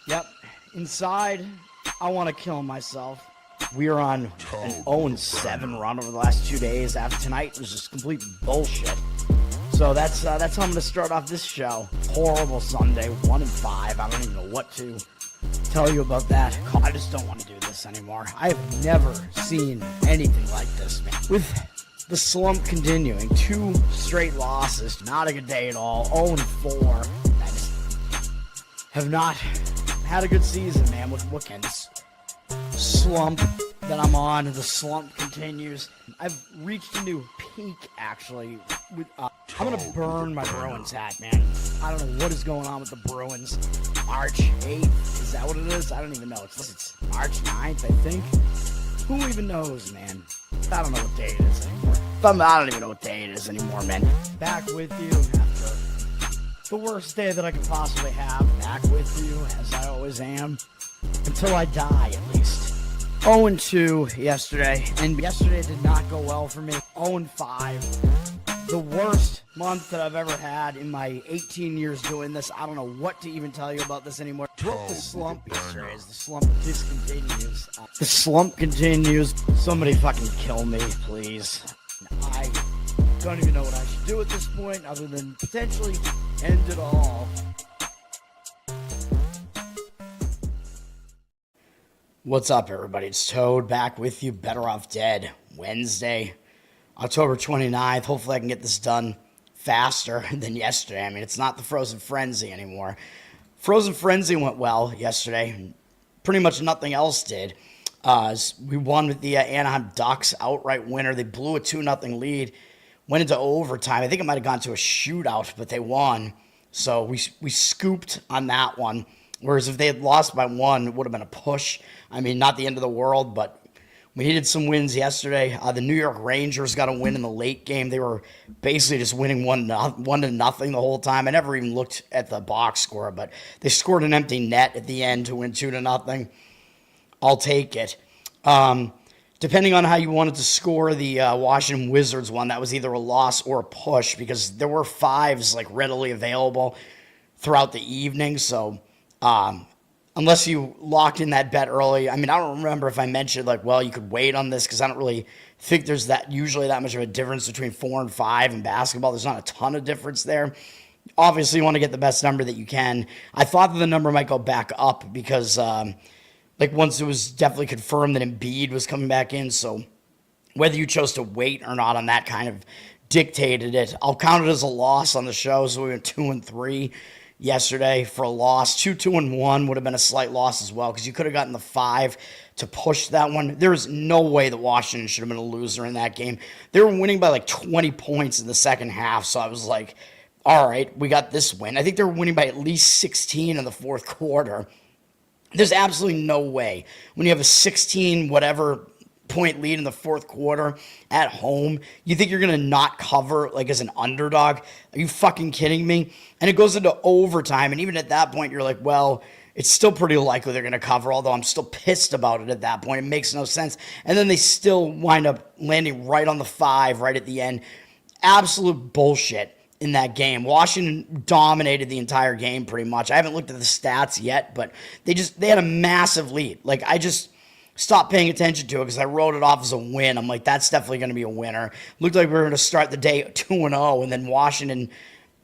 Yep. Inside, I want to kill myself. We are on an 0-7 run over the last 2 days. After tonight was just complete bullshit. So that's how I'm going to start off this show. Horrible Sunday, 1-5. I don't even know what to tell you about that. I just don't want to do this anymore. I have never seen anything like this, man. With the slump continuing, 2 straight losses, not a good day at all. 0-4. I just have not had a good season, man. What kind of slump that I'm on, and the slump continues. I've reached a new peak, actually. I'm going to burn my Bruins hat, man. I don't know what is going on with the Bruins. March 8th, is that what it is? I don't even know. It's March 9th, I think. Who even knows, man? I don't know what day it is anymore. I don't even know what day it is anymore, man. Back with you after the worst day that I could possibly have. Back with you, as I always am. Until I die, at least. 0-2 yesterday, and yesterday did not go well for me. 0-5. The worst month that I've ever had in my 18 years doing this. I don't know what to even tell you about this anymore. Broke the slump yesterday as the slump discontinues. The slump continues. Somebody fucking kill me, please. I don't even know what I should do at this point other than potentially end it all. What's up, everybody? It's Toad back with you. Better Off Dead. Wednesday, October 29th. Hopefully I can get this done faster than yesterday. I mean, it's not the Frozen Frenzy anymore. Frozen Frenzy went well yesterday. Pretty much nothing else did. We won with the Anaheim Ducks outright winner. They blew a 2-0 lead. Went into overtime. I think it might have gone to a shootout, but they won. So we scooped on that one. Whereas if they had lost by 1, it would have been a push. I mean, not the end of the world, but we needed some wins yesterday. The New York Rangers got a win in the late game. They were basically just winning 1-0 the whole time. I never even looked at the box score, but they scored an empty net at the end to win 2-0. I'll take it. Depending on how you wanted to score the Washington Wizards one, that was either a loss or a push because there were 5s like readily available throughout the evening. So unless you locked in that bet early, I mean, I don't remember if I mentioned like, well, you could wait on this because I don't really think there's usually that much of a difference between 4 and 5 in basketball. There's not a ton of difference there. Obviously, you want to get the best number that you can. I thought that the number might go back up because like once it was definitely confirmed that Embiid was coming back in, so whether you chose to wait or not on that kind of dictated it. I'll count it as a loss on the show, so we went 2-3 yesterday for a loss. 2-1 would have been a slight loss as well because you could have gotten the 5 to push that one. There's no way that Washington should have been a loser in that game. They were winning by like 20 points in the second half, so I was like, all right, we got this win. I think they were winning by at least 16 in the fourth quarter. There's absolutely no way when you have a 16 whatever point lead in the fourth quarter at home, you think you're going to not cover like as an underdog? Are you fucking kidding me? And it goes into overtime, and even at that point, you're like, well, it's still pretty likely they're going to cover, although I'm still pissed about it at that point. It makes no sense. And then they still wind up landing right on the 5 right at the end. Absolute bullshit in that game. Washington dominated the entire game pretty much. I haven't looked at the stats yet, but they had a massive lead. Like, I just stopped paying attention to it because I wrote it off as a win. I'm like, that's definitely going to be a winner. Looked like we were going to start the day 2-0, and then Washington,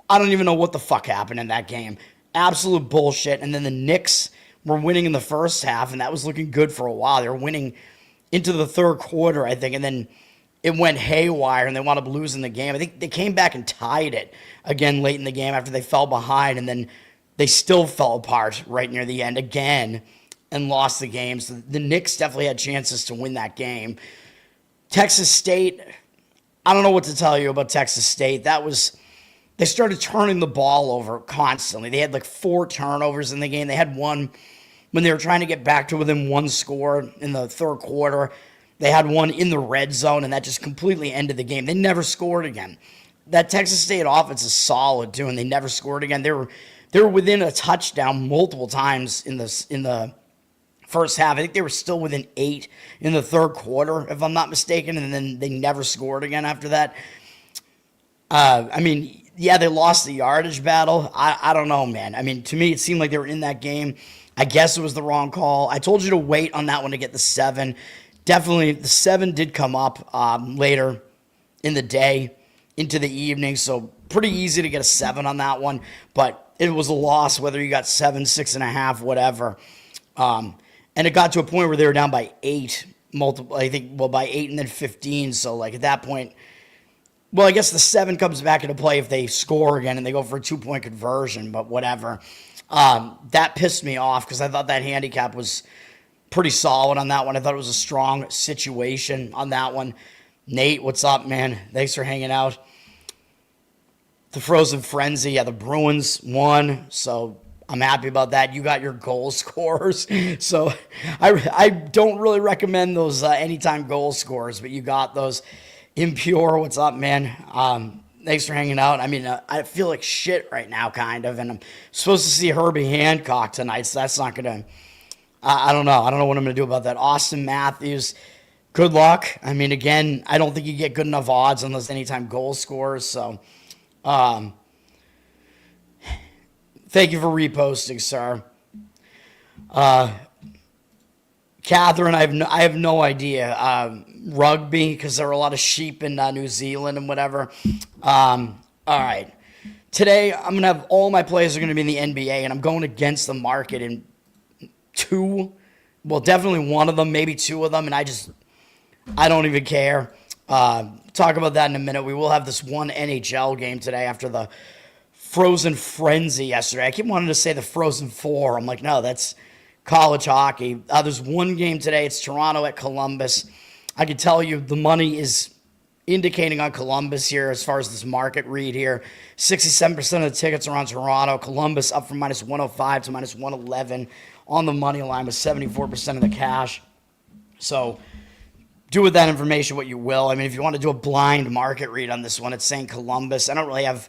I don't even know what the fuck happened in that game. Absolute bullshit. And then the Knicks were winning in the first half, and that was looking good for a while. They were winning into the third quarter, I think, and then it went haywire, and they wound up losing the game. I think they came back and tied it again late in the game after they fell behind, and then they still fell apart right near the end again and lost the game. So the Knicks definitely had chances to win that game. Texas State, I don't know what to tell you about Texas State. They started turning the ball over constantly. They had like 4 turnovers in the game. They had one when they were trying to get back to within 1 score in the third quarter. They had one in the red zone, and that just completely ended the game. They never scored again. That Texas State offense is solid, too, and they never scored again. They were within a touchdown multiple times in the first half. I think they were still within 8 in the third quarter, if I'm not mistaken, and then they never scored again after that. I mean, Yeah, they lost the yardage battle. I don't know, man. I mean, to me, it seemed like they were in that game. I guess it was the wrong call. I told you to wait on that one to get the 7. Definitely, the 7 did come up later in the day into the evening, so pretty easy to get a 7 on that one. But it was a loss, whether you got 7, 6.5, whatever. And it got to a point where they were down by 8, by 8 and then 15. So, like, at that point, well, I guess the 7 comes back into play if they score again and they go for a 2-point conversion, but whatever. That pissed me off because I thought that handicap was pretty solid on that one. I thought it was a strong situation on that one. Nate, what's up, man? Thanks for hanging out. The Frozen Frenzy, yeah, the Bruins won, so I'm happy about that. You got your goal scorers, so I don't really recommend those anytime goal scorers, but you got those. Impure, what's up, man? Thanks for hanging out. I mean, I feel like shit right now, kind of, and I'm supposed to see Herbie Hancock tonight, so that's not going to, I don't know. I don't know what I'm going to do about that. Austin Matthews, good luck. I mean, again, I don't think you get good enough odds on those anytime goal scorers, so thank you for reposting, sir. Catherine, I have no idea. Rugby, because there are a lot of sheep in New Zealand and whatever. All right. Today, I'm going to have all my players are going to be in the NBA, and I'm going against the market in 2. Well, definitely one of them, maybe 2 of them, and I don't even care. Talk about that in a minute. We will have this one NHL game today after the Frozen Frenzy yesterday. I keep wanting to say the Frozen 4. I'm like, no, that's college hockey. There's one game today. It's Toronto at Columbus. I can tell you the money is indicating on Columbus here as far as this market read here. 67% of the tickets are on Toronto. Columbus up from minus 105 to minus 111 on the money line with 74% of the cash. So do with that information what you will. I mean, if you want to do a blind market read on this one, it's saying Columbus. I don't really have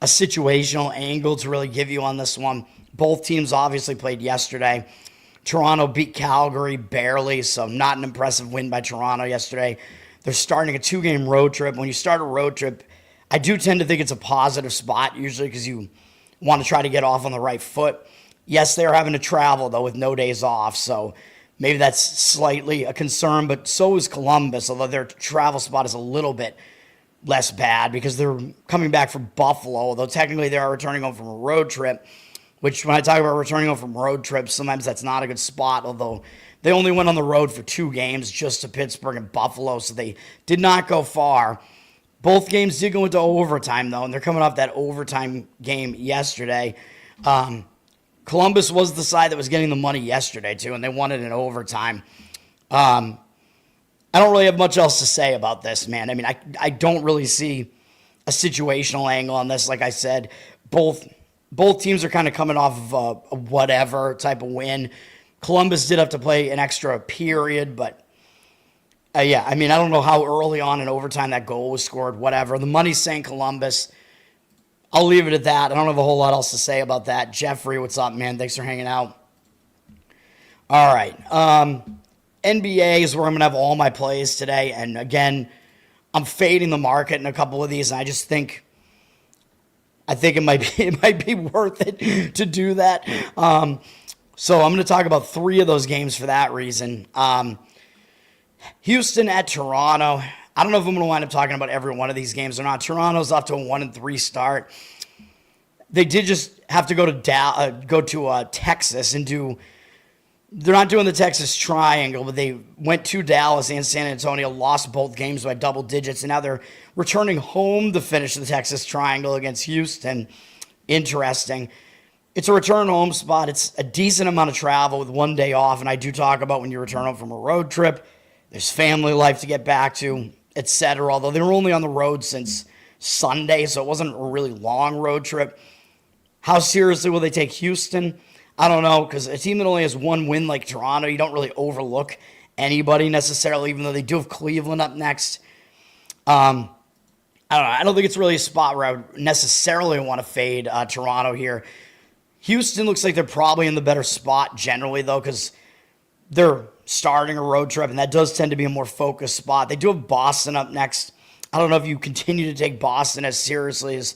a situational angle to really give you on this one. Both teams obviously played yesterday. Toronto beat Calgary barely, so not an impressive win by Toronto yesterday. They're starting a 2-game road trip. When you start a road trip, I do tend to think it's a positive spot usually because you want to try to get off on the right foot. Yes, they're having to travel, though, with no days off, so maybe that's slightly a concern, but so is Columbus, although their travel spot is a little bit less bad because they're coming back from Buffalo, although technically they are returning home from a road trip, which when I talk about returning home from road trips, sometimes that's not a good spot, although they only went on the road for 2 games, just to Pittsburgh and Buffalo, so they did not go far. Both games did go into overtime, though, and they're coming off that overtime game yesterday. Columbus was the side that was getting the money yesterday, too, and they won it in overtime. I don't really have much else to say about this, man. I mean, I don't really see a situational angle on this. Like I said, both teams are kind of coming off of a whatever type of win. Columbus did have to play an extra period, but yeah, I mean, I don't know how early on in overtime that goal was scored, whatever. The money's saying Columbus. I'll leave it at that. I don't have a whole lot else to say about that. Jeffrey, what's up, man? Thanks for hanging out. All right. NBA is where I'm going to have all my plays today. And again, I'm fading the market in a couple of these, and I think it might be worth it to do that. So I'm going to talk about 3 of those games for that reason. Houston at Toronto. I don't know if I'm going to wind up talking about every one of these games or not. Toronto's off to a 1-3 start. They did just have to go to Texas and do. They're not doing the Texas Triangle, but they went to Dallas and San Antonio, lost both games by double digits, and now they're returning home to finish the Texas Triangle against Houston. Interesting. It's a return home spot. It's a decent amount of travel with 1 day off, and I do talk about when you return home from a road trip, there's family life to get back to, etc. Although they were only on the road since Sunday, so it wasn't a really long road trip. How seriously will they take Houston? I don't know, because a team that only has 1 win like Toronto, you don't really overlook anybody necessarily, even though they do have Cleveland up next. I don't know. I don't think it's really a spot where I would necessarily want to fade Toronto here. Houston looks like they're probably in the better spot generally, though, because they're starting a road trip, and that does tend to be a more focused spot. They do have Boston up next. I don't know if you continue to take Boston as seriously as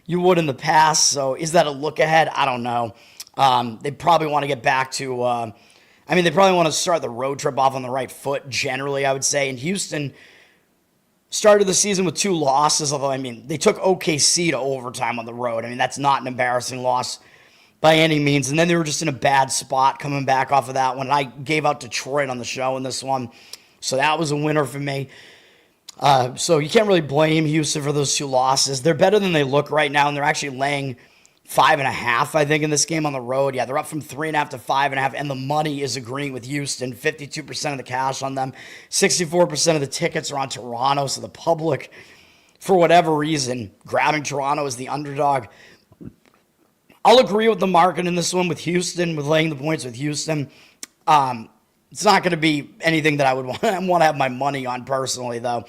you would in the past. So is that a look ahead? I don't know. They probably want to get back to, they probably want to start the road trip off on the right foot, generally, I would say. And Houston started the season with 2 losses, although, they took OKC to overtime on the road. That's not an embarrassing loss by any means. And then they were just in a bad spot coming back off of that one. I gave out Detroit on the show in this one. So that was a winner for me. So you can't really blame Houston for those 2 losses. They're better than they look right now, and they're actually laying 5.5, I think, in this game on the road. Yeah, they're up from 3.5 to 5.5, and the money is agreeing with Houston. 52% of the cash on them. 64% of the tickets are on Toronto, so the public, for whatever reason, grabbing Toronto as the underdog. I'll agree with the market in this one with Houston, with laying the points with Houston. It's not going to be anything that I would want to have my money on personally, though.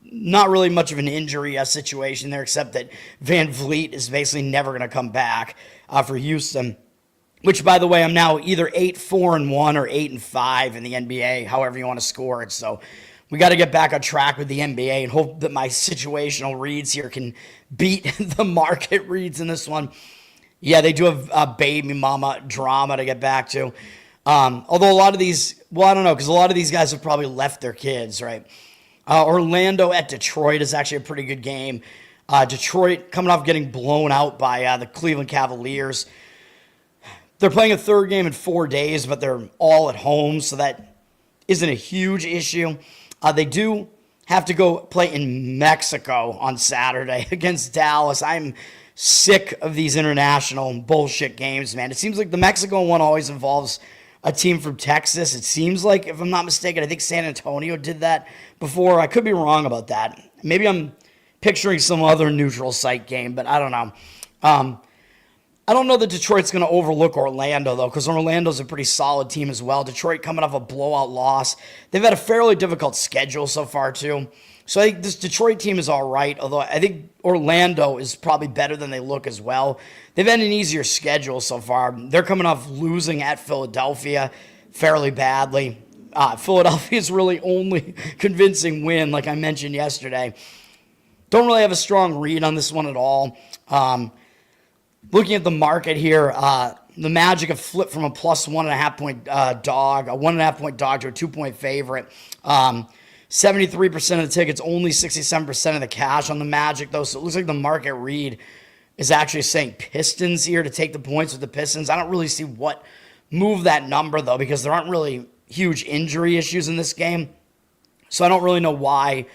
Not really much of an injury situation there, except that Van Vliet is basically never going to come back for Houston. Which, by the way, I'm now either 8-4-1 or 8-5 in the NBA, however you want to score it. So we got to get back on track with the NBA and hope that my situational reads here can beat the market reads in this one. Yeah, they do have a baby mama drama to get back to. Although a lot of these, I don't know, because a lot of these guys have probably left their kids, right? Orlando at Detroit is actually a pretty good game. Detroit coming off getting blown out by the Cleveland Cavaliers. They're playing a 3rd game in 4 days, but they're all at home, so that isn't a huge issue. They do have to go play in Mexico on Saturday against Dallas. I'm sick of these international bullshit games, man. It seems like the Mexico one always involves a team from Texas. It seems like, if I'm not mistaken, I think San Antonio did that before. I could be wrong about that. Maybe I'm picturing some other neutral site game, but I don't know. I don't know that Detroit's going to overlook Orlando, though, because Orlando's a pretty solid team as well. Detroit coming off a blowout loss. They've had a fairly difficult schedule so far, too. So I think this Detroit team is all right, although I think Orlando is probably better than they look as well. They've had an easier schedule so far. They're coming off losing at Philadelphia fairly badly. Philadelphia's really only convincing win, like I mentioned yesterday. Don't really have a strong read on this one at all. Looking at the market here, the Magic have flipped from a plus 1.5 point dog, a 1.5 point dog to a 2-point favorite. 73% of the tickets, only 67% of the cash on the Magic, though. So it looks like the market read is actually saying Pistons here to take the points with the Pistons. I don't really see what move that number, though, because there aren't really huge injury issues in this game. So I don't really know why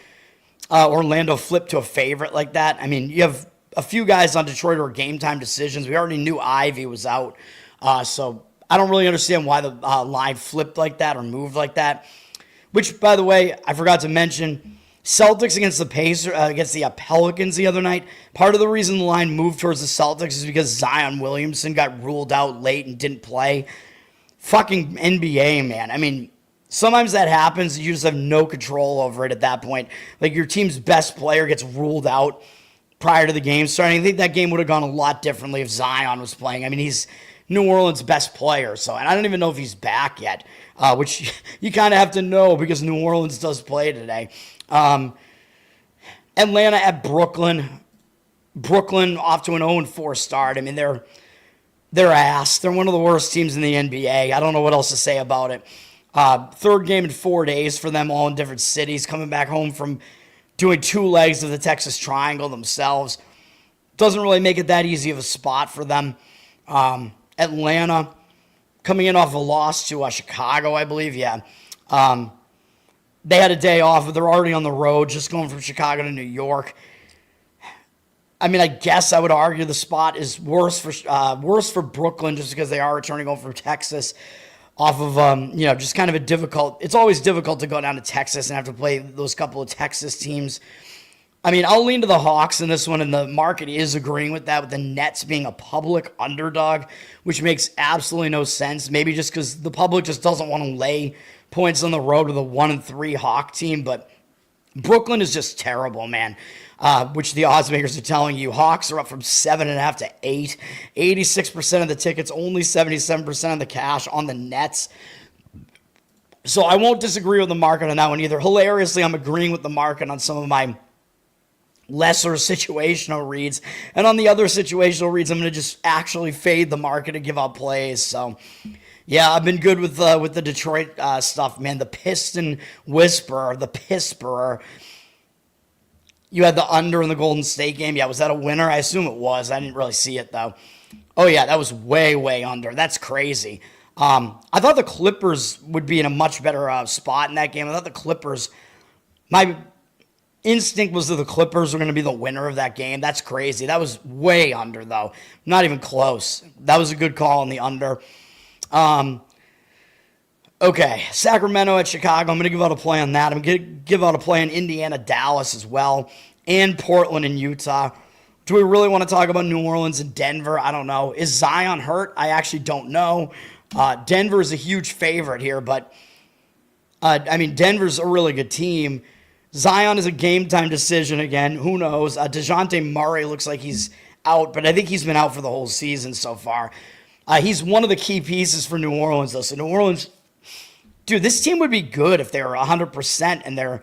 Orlando flipped to a favorite like that. You have a few guys on Detroit who are game-time decisions. We already knew Ivy was out. So I don't really understand why the line flipped like that or moved like that. Which, by the way, I forgot to mention, Celtics against the against the Pelicans the other night. Part of the reason the line moved towards the Celtics is because Zion Williamson got ruled out late and didn't play. Fucking NBA, man. Sometimes that happens. You just have no control over it at that point. Like, your team's best player gets ruled out prior to the game starting. I think that game would have gone a lot differently if Zion was playing. He's New Orleans' best player, and I don't even know if he's back yet, which you kind of have to know because New Orleans does play today. Atlanta at Brooklyn. Brooklyn off to an 0-4 start. They're ass. They're one of the worst teams in the NBA. I don't know what else to say about it. 3rd game in 4 days for them, all in different cities, coming back home from doing 2 legs of the Texas Triangle themselves. Doesn't really make it that easy of a spot for them. Atlanta coming in off a loss to Chicago, I believe. Yeah. They had a day off, but they're already on the road, just going from Chicago to New York. I guess I would argue the spot is worse for Brooklyn just because they are returning home from Texas off of, just kind of a difficult. It's always difficult to go down to Texas and have to play those couple of Texas teams. I'll lean to the Hawks in this one, and the market is agreeing with that, with the Nets being a public underdog, which makes absolutely no sense. Maybe just because the public just doesn't want to lay points on the road with a 1-3 Hawk team, but Brooklyn is just terrible, man. Which the odds makers are telling you. Hawks are up from 7.5 to 8. 86% of the tickets, only 77% of the cash on the Nets. So I won't disagree with the market on that one either. Hilariously, I'm agreeing with the market on some of my lesser situational reads. And on the other situational reads, I'm going to just actually fade the market and give out plays. So, yeah, I've been good with the Detroit stuff, man. The Piston Whisperer, the Pisperer. You had the under in the Golden State game. Yeah, was that a winner? I assume it was. I didn't really see it, though. Oh, yeah, that was way, way under. That's crazy. I thought the Clippers would be in a much better spot in that game. I thought the Clippers, my instinct was that the Clippers were going to be the winner of that game. That's crazy. That was way under, though. Not even close. That was a good call on the under. Okay, Sacramento at Chicago. I'm going to give out a play on that. I'm going to give out a play on Indiana, Dallas as well, and Portland and Utah. Do we really want to talk about New Orleans and Denver? I don't know. Is Zion hurt? I actually don't know. Denver is a huge favorite here, but Denver's a really good team. Zion is a game-time decision again. Who knows? DeJounte Murray looks like he's out, but I think he's been out for the whole season so far. He's one of the key pieces for New Orleans, though. So New Orleans, dude, this team would be good if they were 100%, and they're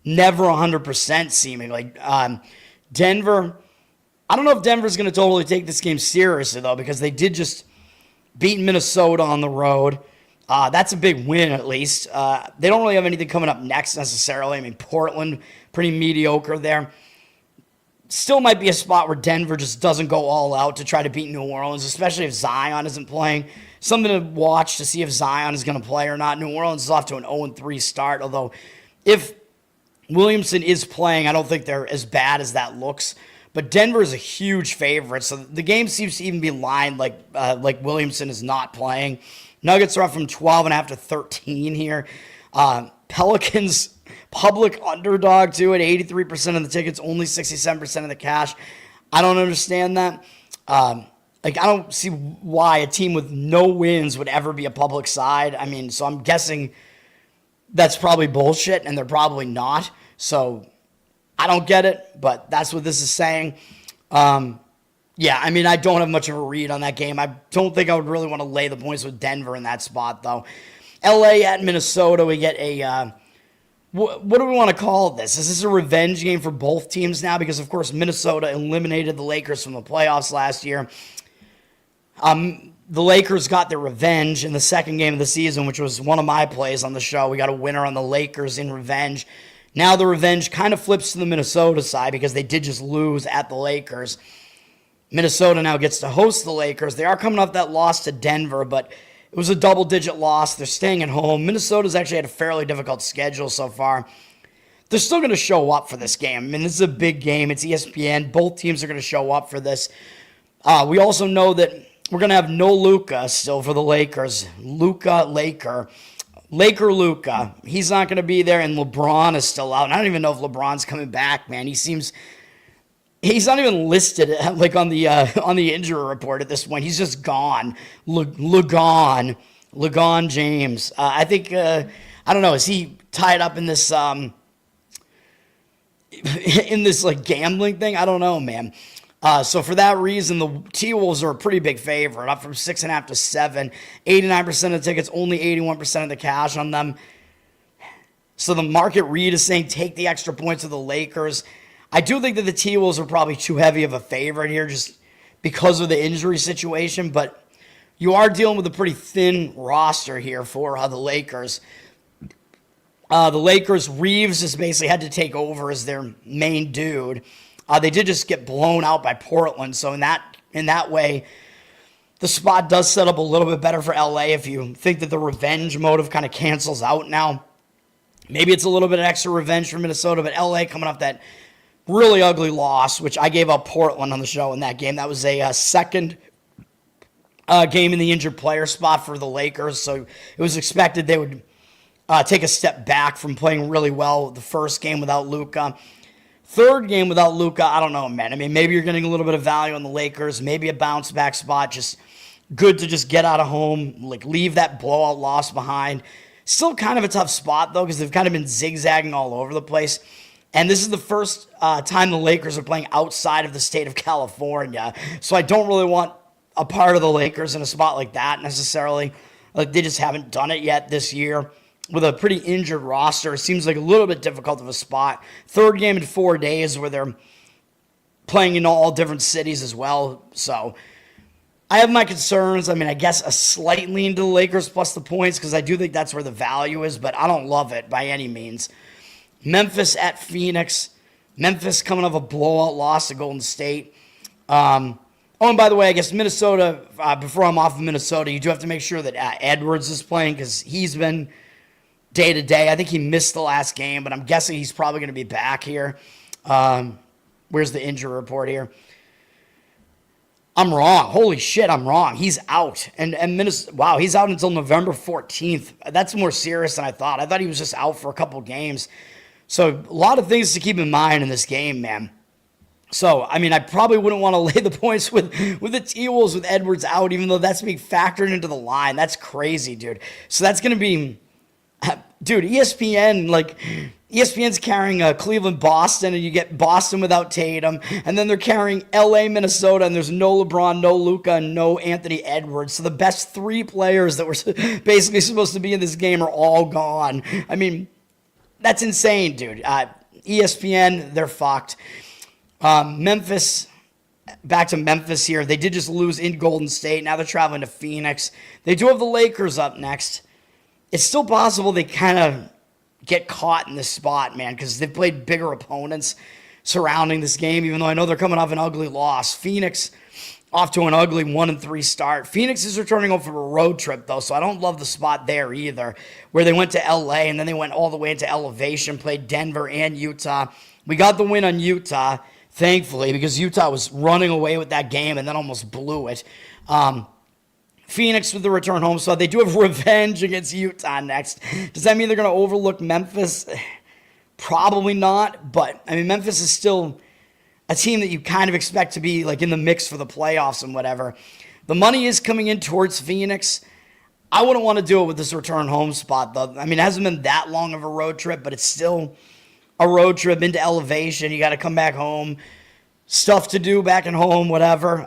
never 100% seemingly. Denver, I don't know if Denver's going to totally take this game seriously, though, because they did just beat Minnesota on the road. That's a big win, at least. They don't really have anything coming up next necessarily. I mean, Portland, pretty mediocre there. Still might be a spot where Denver just doesn't go all out to try to beat New Orleans, especially if Zion isn't playing. Something to watch to see if Zion is going to play or not. New Orleans is off to an 0-3 start, although if Williamson is playing, I don't think they're as bad as that looks. But Denver is a huge favorite, so the game seems to even be lined like Williamson is not playing. Nuggets are up from 12.5 to 13 here. Pelicans, public underdog too at 83% of the tickets, only 67% of the cash. I don't understand that. I don't see why a team with no wins would ever be a public side. I mean, so I'm guessing that's probably bullshit, and they're probably not. So I don't get it, but that's what this is saying. Yeah, I mean, I don't have much of a read on that game. I don't think I would really want to lay the points with Denver in that spot, though. LA at Minnesota, we get a, what do we want to call this? Is this a revenge game for both teams now? Because, of course, Minnesota eliminated the Lakers from the playoffs last year. The Lakers got their revenge in the second game of the season, which was one of my plays on the show. We got a winner on the Lakers in revenge. Now the revenge kind of flips to the Minnesota side because they did just lose at the Lakers. Minnesota now gets to host the Lakers. They are coming off that loss to Denver, but it was a double-digit loss. They're staying at home. Minnesota's actually had a fairly difficult schedule so far. They're still going to show up for this game. I mean, this is a big game. It's ESPN. Both teams are going to show up for this. We also know that we're going to have no Luka still for the Lakers. Laker. He's not going to be there, and LeBron is still out. And I don't even know if LeBron's coming back, man. He's not even listed like on the injury report at this point. He's just gone. LeGon James. I think I don't know. Is he tied up in this like gambling thing? I don't know, man. So for that reason, the T-Wolves are a pretty big favorite, up from 6.5 to 7. 89% of the tickets, only 81% of the cash on them. So the market read is saying take the extra points of the Lakers. I do think that the T-Wolves are probably too heavy of a favorite here just because of the injury situation, but you are dealing with a pretty thin roster here for the Lakers. Reeves has basically had to take over as their main dude. They did just get blown out by Portland, so in that way, the spot does set up a little bit better for LA if you think that the revenge motive kind of cancels out now. Maybe it's a little bit of extra revenge for Minnesota, but LA coming off that really ugly loss, which I gave up Portland on the show in that game. That was a second game in the injured player spot for the Lakers, so it was expected they would take a step back from playing really well the first game without Luka. Third game without Luka, I don't know, man. I mean, maybe you're getting a little bit of value on the Lakers, maybe a bounce back spot, just good to just get out of home, like leave that blowout loss behind. Still kind of a tough spot, though, because they've kind of been zigzagging all over the place. And this is the first time the Lakers are playing outside of the state of California. So I don't really want a part of the Lakers in a spot like that necessarily. Like, they just haven't done it yet this year. with a pretty injured roster. It seems like a little bit difficult of a spot. Third game in 4 days where they're playing in all different cities as well. So I have my concerns. I mean, I guess a slight lean to the Lakers plus the points because I do think that's where the value is, but I don't love it by any means. Memphis at Phoenix. Memphis coming off a blowout loss to Golden State. Oh, and by the way, I guess Minnesota, before I'm off of Minnesota, you do have to make sure that Edwards is playing because he's been day-to-day. I think he missed the last game, but I'm guessing he's probably going to be back here. Where's the injury report here? I'm wrong. Holy shit, I'm wrong. He's out. And Minnesota, wow, he's out until November 14th. That's more serious than I thought. I thought he was just out for a couple games. So a lot of things to keep in mind in this game, man. So, I mean, I probably wouldn't want to lay the points with the T-Wolves with Edwards out, even though that's being factored into the line. That's crazy, dude. So that's going to be, dude, ESPN's carrying Cleveland, Boston, and you get Boston without Tatum, and then they're carrying LA, Minnesota, and there's no LeBron, no Luka, and no Anthony Edwards. So the best 3 players that were basically supposed to be in this game are all gone. I mean, that's insane, dude. ESPN, they're fucked. Memphis, back to Memphis here. They did just lose in Golden State. Now they're traveling to Phoenix. They do have the Lakers up next. It's still possible they kind of get caught in this spot, man, because they've played bigger opponents surrounding this game, even though I know they're coming off an ugly loss. Phoenix off to an ugly 1-3 start. Phoenix is returning home from a road trip, though, so I don't love the spot there either, where they went to L.A. and then they went all the way into elevation, played Denver and Utah. We got the win on Utah, thankfully, because Utah was running away with that game and then almost blew it. Phoenix with the return home spot. They do have revenge against Utah next. Does that mean they're going to overlook Memphis? Probably not, but, I mean, Memphis is still a team that you kind of expect to be like in the mix for the playoffs and whatever. The money is coming in towards Phoenix. I wouldn't want to do it with this return home spot, though. I mean, it hasn't been that long of a road trip, but it's still a road trip into elevation. You got to come back home. Stuff to do back at home, whatever.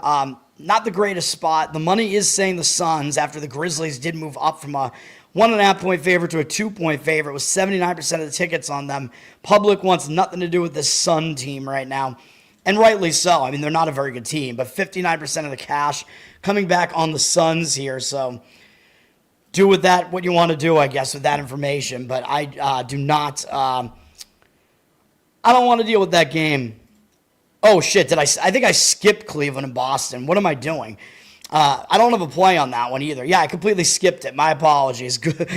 Not the greatest spot. The money is saying the Suns, after the Grizzlies did move up from a 1.5-point favorite to a 2-point favorite, with 79% of the tickets on them. Public wants nothing to do with this Sun team right now. And rightly so. I mean, they're not a very good team, but 59% of the cash coming back on the Suns here. So do with that what you want to do, I guess, with that information. But I do not, I don't want to deal with that game. Oh, shit, I think I skipped Cleveland and Boston. What am I doing? I don't have a play on that one either. Yeah, I completely skipped it. My apologies. Good.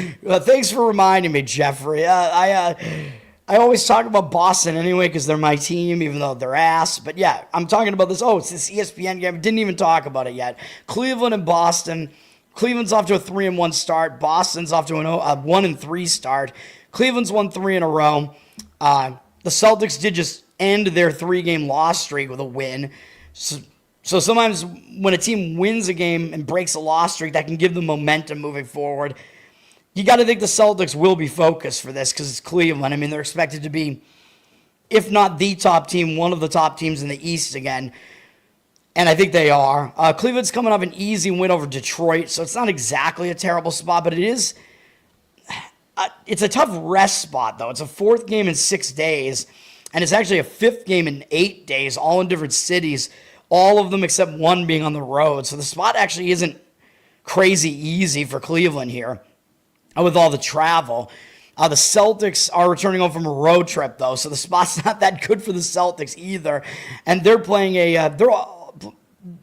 Thanks for reminding me, Jeffrey. I always talk about Boston anyway because they're my team, even though they're ass. But yeah, I'm talking about this. Oh, it's this ESPN game. I didn't even talk about it yet. Cleveland and Boston. Cleveland's off to a 3-1 start. Boston's off to a 1-3 start. Cleveland's won 3 in a row. The Celtics did just end their 3-game loss streak with a win. So sometimes when a team wins a game and breaks a loss streak, that can give them momentum moving forward. You got to think the Celtics will be focused for this because it's Cleveland. I mean, they're expected to be, if not the top team, one of the top teams in the East again. And I think they are. Cleveland's coming off an easy win over Detroit, so it's not exactly a terrible spot, but it is. It's a tough rest spot, though. It's a 4th game in 6 days, and it's actually a 5th game in 8 days, all in different cities, all of them except one being on the road. So the spot actually isn't crazy easy for Cleveland here with all the travel. The Celtics are returning home from a road trip, though, so the spot's not that good for the Celtics either. And they're playing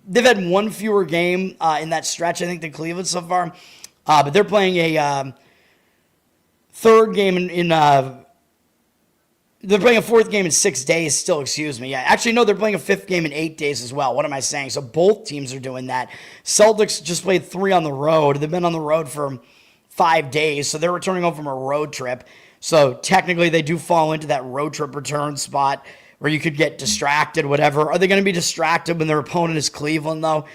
they've had one fewer game in that stretch, I think, than Cleveland so far. But they're playing a 3rd game they're playing a 4th game in 6 days still, excuse me. Yeah, actually, no, they're playing a 5th game in 8 days as well. What am I saying? So both teams are doing that. Celtics just played 3 on the road. They've been on the road for 5 days, so they're returning home from a road trip. So technically, they do fall into that road trip return spot where you could get distracted, whatever. Are they going to be distracted when their opponent is Cleveland, though?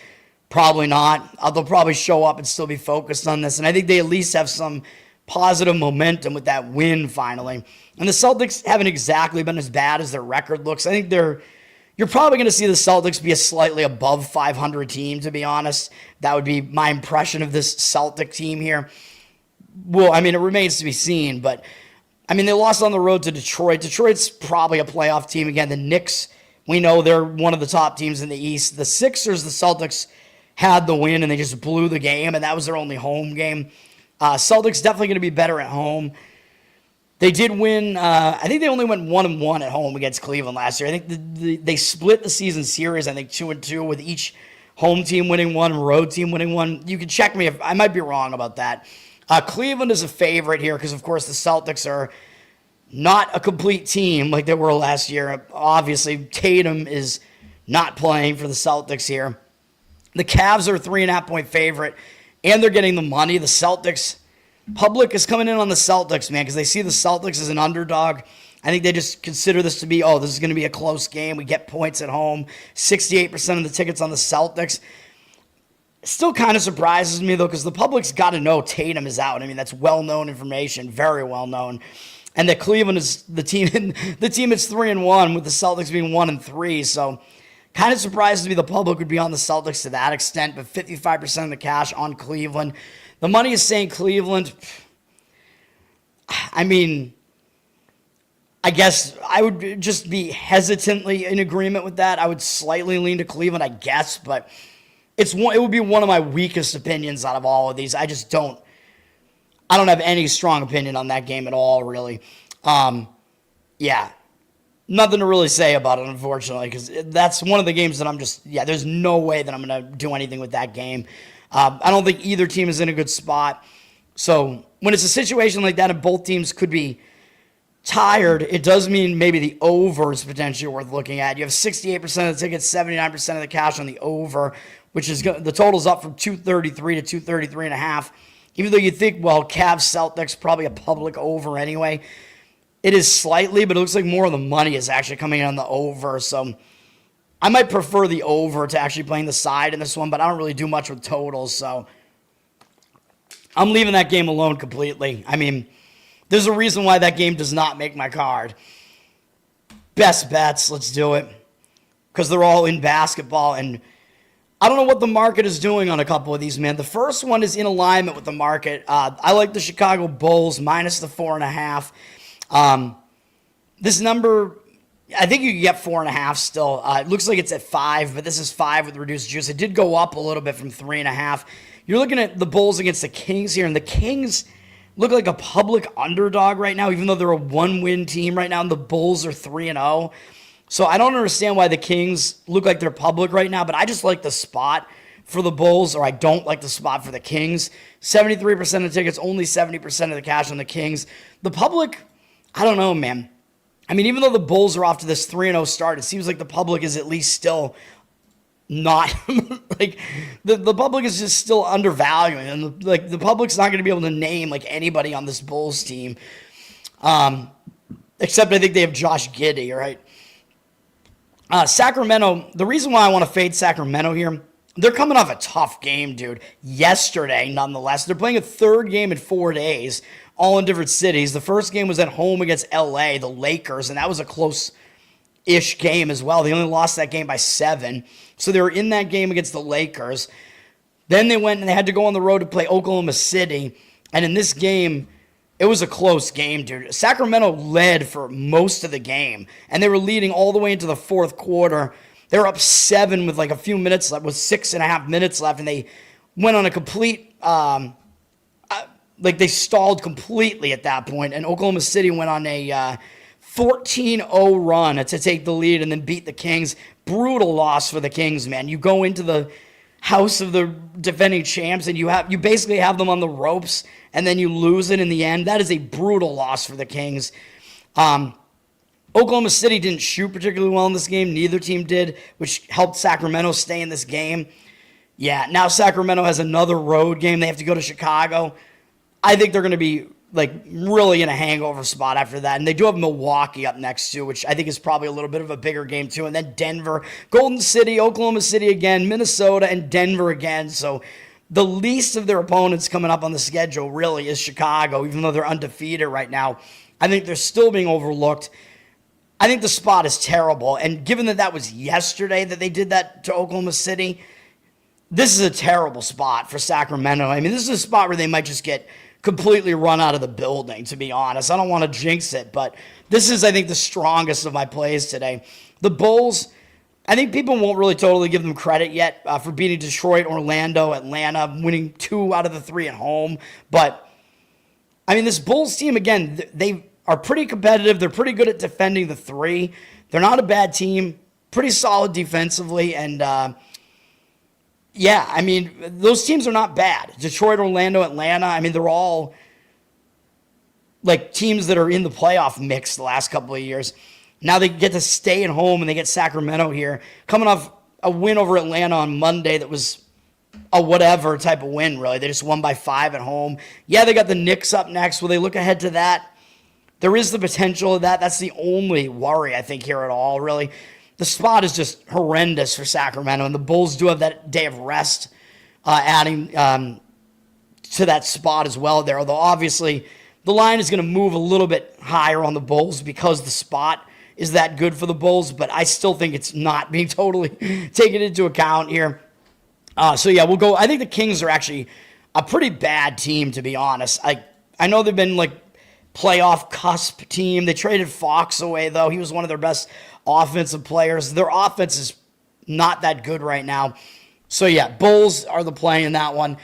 Probably not. They'll probably show up and still be focused on this, and I think they at least have some positive momentum with that win finally. And the Celtics haven't exactly been as bad as their record looks. I think you're probably going to see the Celtics be a slightly above 500 team, to be honest. That would be my impression of this Celtic team here. well, I mean, it remains to be seen, but I mean, they lost on the road to Detroit. Detroit's probably a playoff team again. The Knicks, we know they're one of the top teams in the East. The Sixers, the Celtics had the win, and they just blew the game, and that was their only home game. Celtics definitely going to be better at home. They did win. I think they only went 1-1 at home against Cleveland last year. I think they split the season series, I think 2-2, with each home team winning one, road team winning one. You can check me if I might be wrong about that. Cleveland is a favorite here because, of course, the Celtics are not a complete team like they were last year. Obviously, Tatum is not playing for the Celtics here. The Cavs are a 3.5-point favorite, and they're getting the money. The Celtics public is coming in on the Celtics, man, because they see the Celtics as an underdog. I think they just consider this to be, this is going to be a close game. We get points at home. 68% of the tickets on the Celtics. Still kind of surprises me, though, because the public's got to know Tatum is out. I mean, that's well-known information, very well-known. And that Cleveland is the team is 3-1, with the Celtics being 1-3. So kind of surprises me the public would be on the Celtics to that extent, but 55% of the cash on Cleveland. The money is saying Cleveland. I mean, I guess I would just be hesitantly in agreement with that. I would slightly lean to Cleveland, I guess, but it would be one of my weakest opinions out of all of these. I don't have any strong opinion on that game at all, really. Yeah, nothing to really say about it, unfortunately, because that's one of the games that I'm there's no way that I'm going to do anything with that game. I don't think either team is in a good spot. So when it's a situation like that and both teams could be tired, it does mean maybe the over is potentially worth looking at. You have 68% of the tickets, 79% of the cash on the over, which is the total's up from 233 to 233.5. Even though you think, well, Cavs Celtics probably a public over anyway, it is slightly, but it looks like more of the money is actually coming in on the over. So I might prefer the over to actually playing the side in this one, but I don't really do much with totals, so I'm leaving that game alone completely. I mean, there's a reason why that game does not make my card. Best bets, let's do it, because they're all in basketball, and I don't know what the market is doing on a couple of these, man. The first one is in alignment with the market. I like the Chicago Bulls minus the 4.5. This number, I think you can get 4.5 still. It looks like it's at 5, but this is 5 with reduced juice. It did go up a little bit from 3.5. You're looking at the Bulls against the Kings here, and the Kings look like a public underdog right now, even though they're a one-win team right now, and the Bulls are 3-0. So I don't understand why the Kings look like they're public right now, but I just like the spot for the Bulls, or I don't like the spot for the Kings. 73% of tickets, only 70% of the cash on the Kings. The public, I don't know, man. I mean, even though the Bulls are off to this 3-0 start, it seems like the public is at least still not, like, the public is just still undervaluing, and the public's not going to be able to name, like, anybody on this Bulls team, except I think they have Josh Giddey, right? Sacramento, the reason why I want to fade Sacramento here, they're coming off a tough game, dude. Yesterday, nonetheless. They're playing a third game in 4 days, all in different cities. The first game was at home against LA, the Lakers, and that was a close-ish game as well. They only lost that game by 7. So they were in that game against the Lakers. Then they went and they had to go on the road to play Oklahoma City. And in this game, it was a close game, dude. Sacramento led for most of the game, and they were leading all the way into the fourth quarter. They were up 7 with like a few minutes left, with 6.5 minutes left, and they went on a complete, they stalled completely at that point, and Oklahoma City went on a 14-0 run to take the lead and then beat the Kings. Brutal loss for the Kings, man. You go into the house of the defending champs, and you basically have them on the ropes, and then you lose it in the end. That is a brutal loss for the Kings. Oklahoma City didn't shoot particularly well in this game. Neither team did, which helped Sacramento stay in this game. Yeah, now Sacramento has another road game. They have to go to Chicago. I think they're going to be really in a hangover spot after that. And they do have Milwaukee up next too, which I think is probably a little bit of a bigger game too. And then Denver, Golden City, Oklahoma City again, Minnesota, and Denver again. So the least of their opponents coming up on the schedule really is Chicago, even though they're undefeated right now. I think they're still being overlooked. I think the spot is terrible. And given that was yesterday that they did that to Oklahoma City, this is a terrible spot for Sacramento. I mean, this is a spot where they might just get completely run out of the building, to be honest. I don't want to jinx it, but this is, I think, the strongest of my plays today. The Bulls, I think people won't really totally give them credit yet for beating Detroit, Orlando, Atlanta, winning 2 out of the 3 at home. But, I mean, this Bulls team, again, they are pretty competitive. They're pretty good at defending the 3. They're not a bad team, pretty solid defensively, and yeah, I mean, those teams are not bad. Detroit, Orlando, Atlanta, I mean, they're all like teams that are in the playoff mix the last couple of years. Now they get to stay at home and they get Sacramento here. Coming off a win over Atlanta on Monday that was a whatever type of win, really. They just won by 5 at home. Yeah, they got the Knicks up next. Will they look ahead to that? There is the potential of that. That's the only worry, I think, here at all, really. The spot is just horrendous for Sacramento, and the Bulls do have that day of rest adding to that spot as well there, although obviously the line is going to move a little bit higher on the Bulls because the spot is that good for the Bulls, but I still think it's not being totally taken into account here. So yeah, we'll go. I think the Kings are actually a pretty bad team, to be honest. I know they've been like playoff cusp team. They traded Fox away, though. He was one of their best offensive players. Their offense is not that good right now. So yeah, Bulls are the play in that one,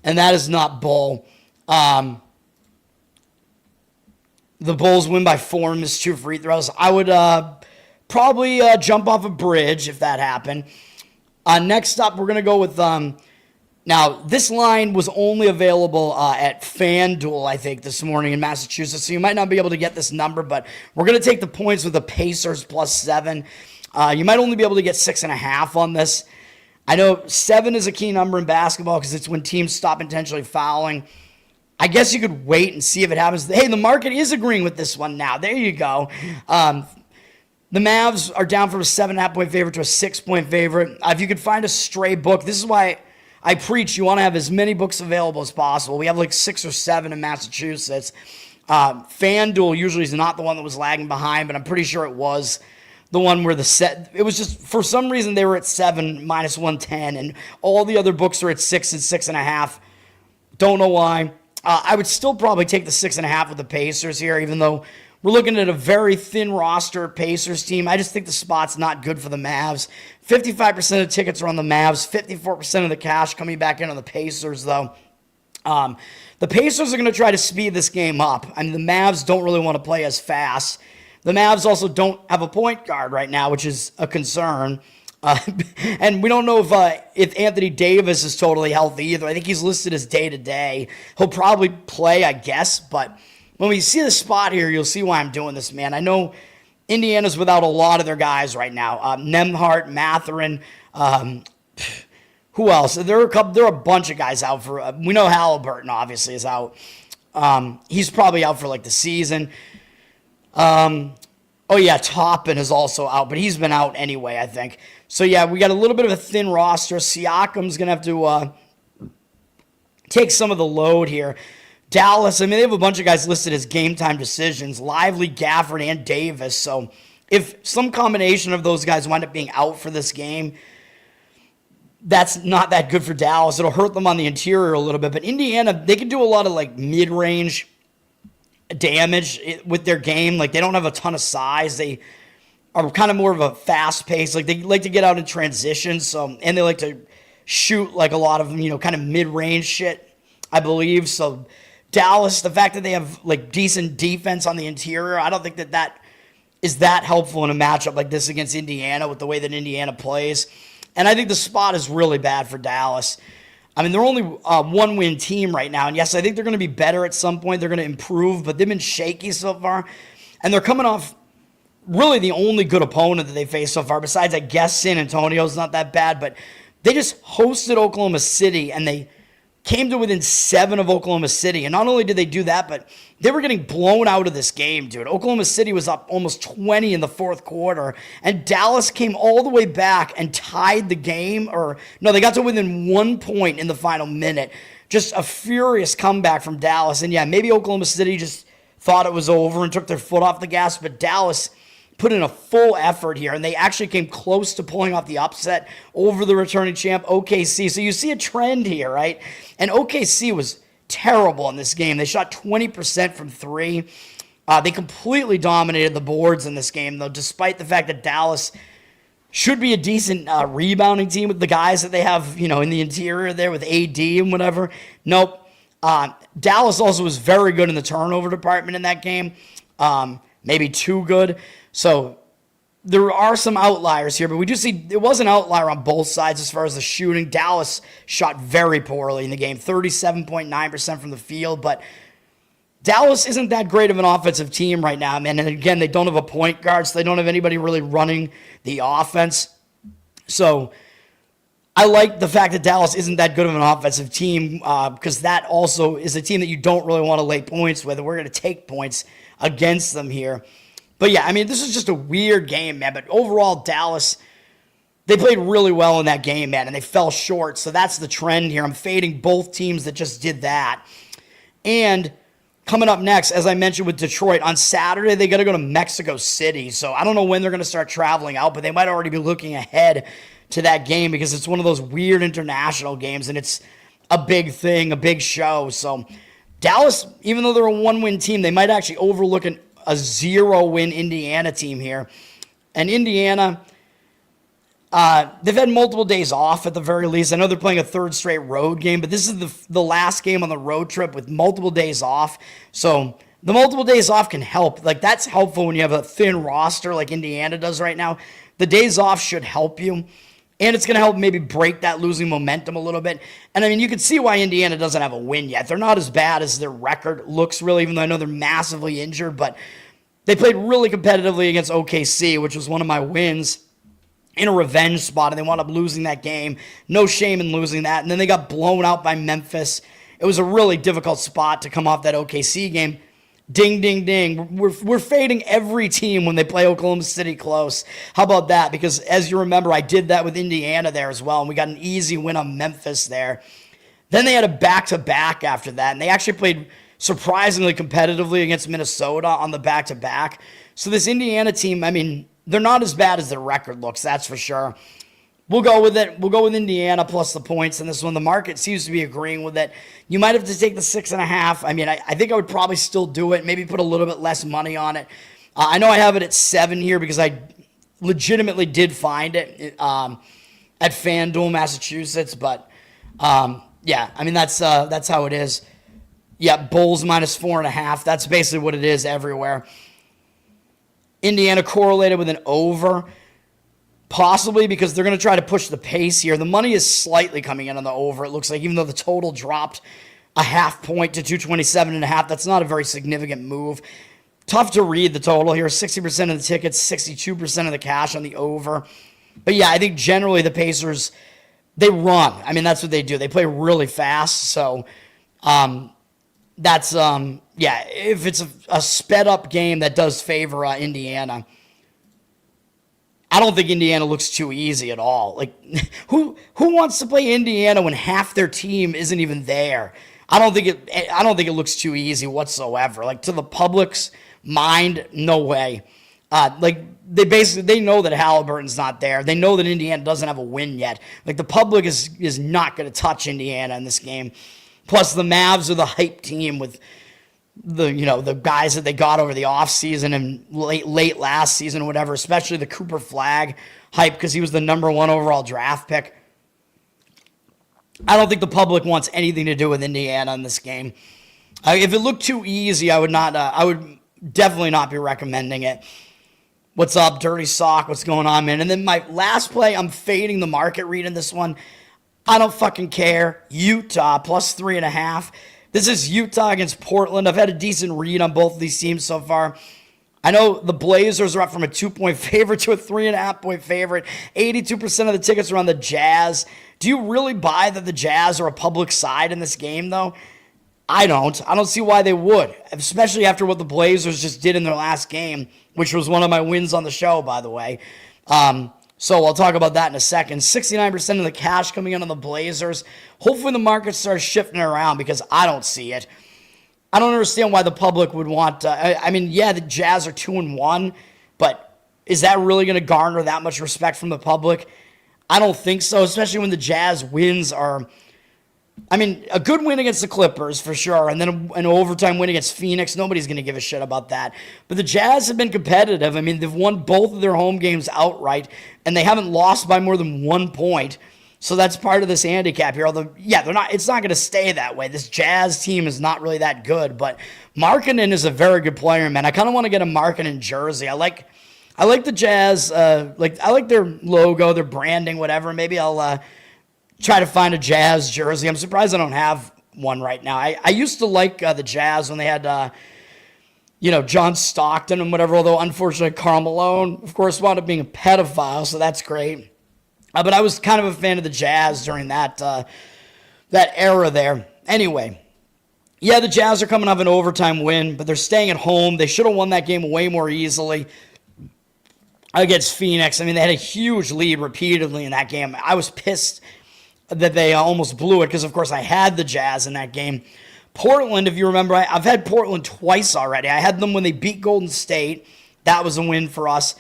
and that is not Bull. The Bulls win by 4 and miss 2 free throws. I would probably jump off a bridge if that happened. Next up, we're going to go with... now, this line was only available at FanDuel, I think, this morning in Massachusetts, so you might not be able to get this number, but we're going to take the points with the Pacers plus 7. You might only be able to get 6.5 on this. I know 7 is a key number in basketball because it's when teams stop intentionally fouling. I guess you could wait and see if it happens. Hey, the market is agreeing with this one now. There you go. The Mavs are down from a 7.5-point favorite to a 6-point favorite. If you could find a stray book, this is why I preach you want to have as many books available as possible. We have like 6 or 7 in Massachusetts. FanDuel usually is not the one that was lagging behind, but I'm pretty sure it was the one where it was just, for some reason, they were at 7 minus 110, and all the other books are at 6 and 6.5. Don't know why. I would still probably take the 6.5 with the Pacers here, even though we're looking at a very thin roster Pacers team. I just think the spot's not good for the Mavs. 55% of tickets are on the Mavs. 54% of the cash coming back in on the Pacers, though. The Pacers are going to try to speed this game up. I mean, the Mavs don't really want to play as fast. The Mavs also don't have a point guard right now, which is a concern. And we don't know if Anthony Davis is totally healthy either. I think he's listed as day-to-day. He'll probably play, I guess, but when we see the spot here, you'll see why I'm doing this, man. I know Indiana's without a lot of their guys right now. Nemhart, Mathurin, who else? There are a bunch of guys out for. We know Halliburton obviously is out. He's probably out for like the season. Oh yeah, Toppin is also out, but he's been out anyway, I think. So yeah, we got a little bit of a thin roster. Siakam's gonna have to take some of the load here. Dallas, I mean, they have a bunch of guys listed as game-time decisions, Lively, Gafford, and Davis. So if some combination of those guys wind up being out for this game, that's not that good for Dallas. It'll hurt them on the interior a little bit. But Indiana, they can do a lot of, like, mid-range damage with their game. Like, they don't have a ton of size. They are kind of more of a fast pace. Like, they like to get out in transition. And they like to shoot, like, a lot of, kind of mid-range shit, I believe. So Dallas, the fact that they have like decent defense on the interior, I don't think that is that helpful in a matchup like this against Indiana with the way that Indiana plays. And I think the spot is really bad for Dallas. I mean, they're only a one-win team right now. And yes, I think they're going to be better at some point. They're going to improve, but they've been shaky so far. And they're coming off really the only good opponent that they faced so far, besides, I guess, San Antonio's not that bad. But they just hosted Oklahoma City, and they came to within 7 of Oklahoma City. And not only did they do that, but they were getting blown out of this game, dude. Oklahoma City was up almost 20 in the fourth quarter, and Dallas came all the way back and tied the game. They got to within 1 point in the final minute. Just a furious comeback from Dallas. And yeah, maybe Oklahoma City just thought it was over and took their foot off the gas, but Dallas put in a full effort here, and they actually came close to pulling off the upset over the returning champ OKC. So you see a trend here, right? And OKC was terrible in this game. They shot 20% from three. They completely dominated the boards in this game, though, despite the fact that Dallas should be a decent rebounding team with the guys that they have, in the interior there with AD and whatever. Nope. Dallas also was very good in the turnover department in that game. Maybe too good. So there are some outliers here, but we do see it was an outlier on both sides as far as the shooting. Dallas shot very poorly in the game, 37.9% from the field, but Dallas isn't that great of an offensive team right now, man. And again, they don't have a point guard, so they don't have anybody really running the offense. So I like the fact that Dallas isn't that good of an offensive team because that also is a team that you don't really want to lay points with. And we're going to take points against them here. But yeah, I mean, this is just a weird game, man. But overall, Dallas, they played really well in that game, man, and they fell short. So that's the trend here. I'm fading both teams that just did that. And coming up next, as I mentioned with Detroit, on Saturday, they got to go to Mexico City. So I don't know when they're going to start traveling out, but they might already be looking ahead to that game because it's one of those weird international games, and it's a big thing, a big show. So Dallas, even though they're a one-win team, they might actually overlook a zero-win Indiana team here. And Indiana, they've had multiple days off at the very least. I know they're playing a third straight road game, but this is the last game on the road trip with multiple days off. So the multiple days off can help. Like, that's helpful when you have a thin roster like Indiana does right now. The days off should help you. And it's going to help maybe break that losing momentum a little bit. And, I mean, you can see why Indiana doesn't have a win yet. They're not as bad as their record looks, really, even though I know they're massively injured. But they played really competitively against OKC, which was one of my wins in a revenge spot, and they wound up losing that game. No shame in losing that. And then they got blown out by Memphis. It was a really difficult spot to come off that OKC game. Ding, ding, ding. We're fading every team when they play Oklahoma City close. How about that? Because as you remember, I did that with Indiana there as well, and we got an easy win on Memphis there. Then they had a back-to-back after that, and they actually played surprisingly competitively against Minnesota on the back-to-back. So this Indiana team, I mean, they're not as bad as their record looks, that's for sure. We'll go with it. We'll go with Indiana plus the points in this one. The market seems to be agreeing with it. You might have to take the 6.5. I mean, I think I would probably still do it. Maybe put a little bit less money on it. I know I have it at 7 here because I legitimately did find it at FanDuel, Massachusetts. But yeah, I mean that's how it is. Yeah, Bulls minus 4.5. That's basically what it is everywhere. Indiana correlated with an over. Possibly because they're going to try to push the pace here. The money is slightly coming in on the over, it looks like, even though the total dropped a half point to 227.5. That's not a very significant move. Tough to read the total here. 60% of the tickets, 62% of the cash on the over. But yeah, I think generally the Pacers, they run. I mean, that's what they do. They play really fast. So that's, yeah, if it's a sped up game, that does favor Indiana. I don't think Indiana looks too easy at all. Like, who wants to play Indiana when half their team isn't even there? I don't think it looks too easy whatsoever. Like, to the public's mind, no way. Like, they know that Halliburton's not there. They know that Indiana doesn't have a win yet. Like, the public is not going to touch Indiana in this game. Plus, the Mavs are the hype team with the guys that they got over the offseason and late last season, whatever, especially the Cooper Flagg hype because he was the number 1 overall draft pick. I don't think the public wants anything to do with Indiana in this game. If it looked too easy, I would definitely not be recommending it. What's up, Dirty Sock? What's going on, man? And then my last play, I'm fading the market read in this one. I don't fucking care. Utah plus 3.5. This is Utah against Portland. I've had a decent read on both of these teams so far. I know the Blazers are up from a 2-point favorite to a 3.5-point favorite. 82% of the tickets are on the Jazz. Do you really buy that the Jazz are a public side in this game, though? I don't. I don't see why they would, especially after what the Blazers just did in their last game, which was one of my wins on the show, by the way. So I'll talk about that in a second. 69% of the cash coming in on the Blazers. Hopefully the market starts shifting around because I don't see it. I don't understand why the public would want I mean, yeah, the Jazz are 2-1, but is that really going to garner that much respect from the public? I don't think so, especially when the Jazz wins are I mean, a good win against the Clippers for sure, and then an overtime win against Phoenix. Nobody's going to give a shit about that. But the Jazz have been competitive. I mean, they've won both of their home games outright, and they haven't lost by more than 1 point. So that's part of this handicap here. Although, yeah, they're not. It's not going to stay that way. This Jazz team is not really that good. But Markkanen is a very good player, man. I kind of want to get a Markkanen jersey. I like the Jazz. I like their logo, their branding, whatever. Maybe I'll try to find a Jazz jersey. I'm surprised I don't have one right now. I used to like the Jazz when they had, John Stockton and whatever, although unfortunately Karl Malone, of course, wound up being a pedophile, so that's great. But I was kind of a fan of the Jazz during that era there. Anyway, yeah, the Jazz are coming off an overtime win, but they're staying at home. They should have won that game way more easily against Phoenix. I mean, they had a huge lead repeatedly in that game. I was pissed that they almost blew it because, of course, I had the Jazz in that game. Portland, if you remember, I've had Portland twice already. I had them when they beat Golden State. That was a win for us.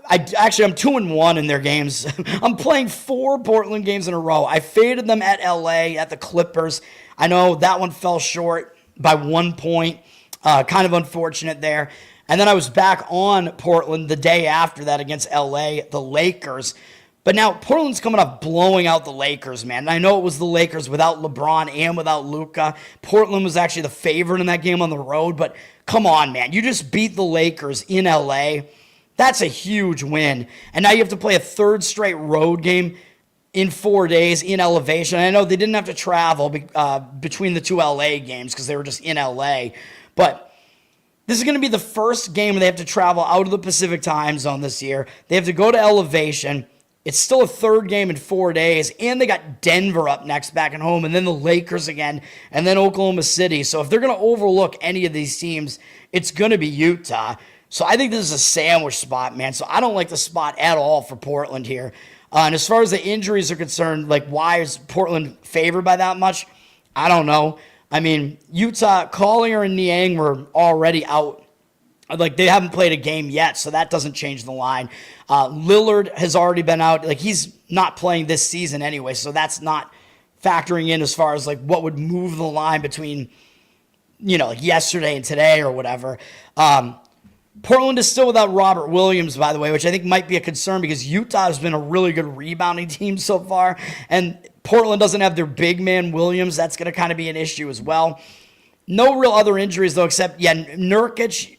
I'm 2-1 in their games. I'm playing 4 Portland games in a row. I faded them at LA, at the Clippers. I know that one fell short by 1 point. Kind of unfortunate there. And then I was back on Portland the day after that against LA, the Lakers. But now Portland's coming up blowing out the Lakers, man. And I know it was the Lakers without LeBron and without Luka. Portland was actually the favorite in that game on the road. But come on, man. You just beat the Lakers in LA. That's a huge win. And now you have to play a third straight road game in 4 days in elevation. I know they didn't have to travel between the 2 LA games because they were just in LA. But this is going to be the first game where they have to travel out of the Pacific time zone this year. They have to go to elevation. It's still a third game in 4 days. And they got Denver up next back at home. And then the Lakers again. And then Oklahoma City. So if they're going to overlook any of these teams, it's going to be Utah. So I think this is a sandwich spot, man. So I don't like the spot at all for Portland here. And as far as the injuries are concerned, like why is Portland favored by that much? I don't know. I mean, Utah, Collier and Niang were already out. Like they haven't played a game yet, so that doesn't change the line. Lillard has already been out. Like he's not playing this season anyway, so that's not factoring in as far as like what would move the line between, like yesterday and today or whatever. Portland is still without Robert Williams, by the way, which I think might be a concern because Utah has been a really good rebounding team so far, and Portland doesn't have their big man Williams. That's going to kind of be an issue as well. No real other injuries, though, except, Nurkic.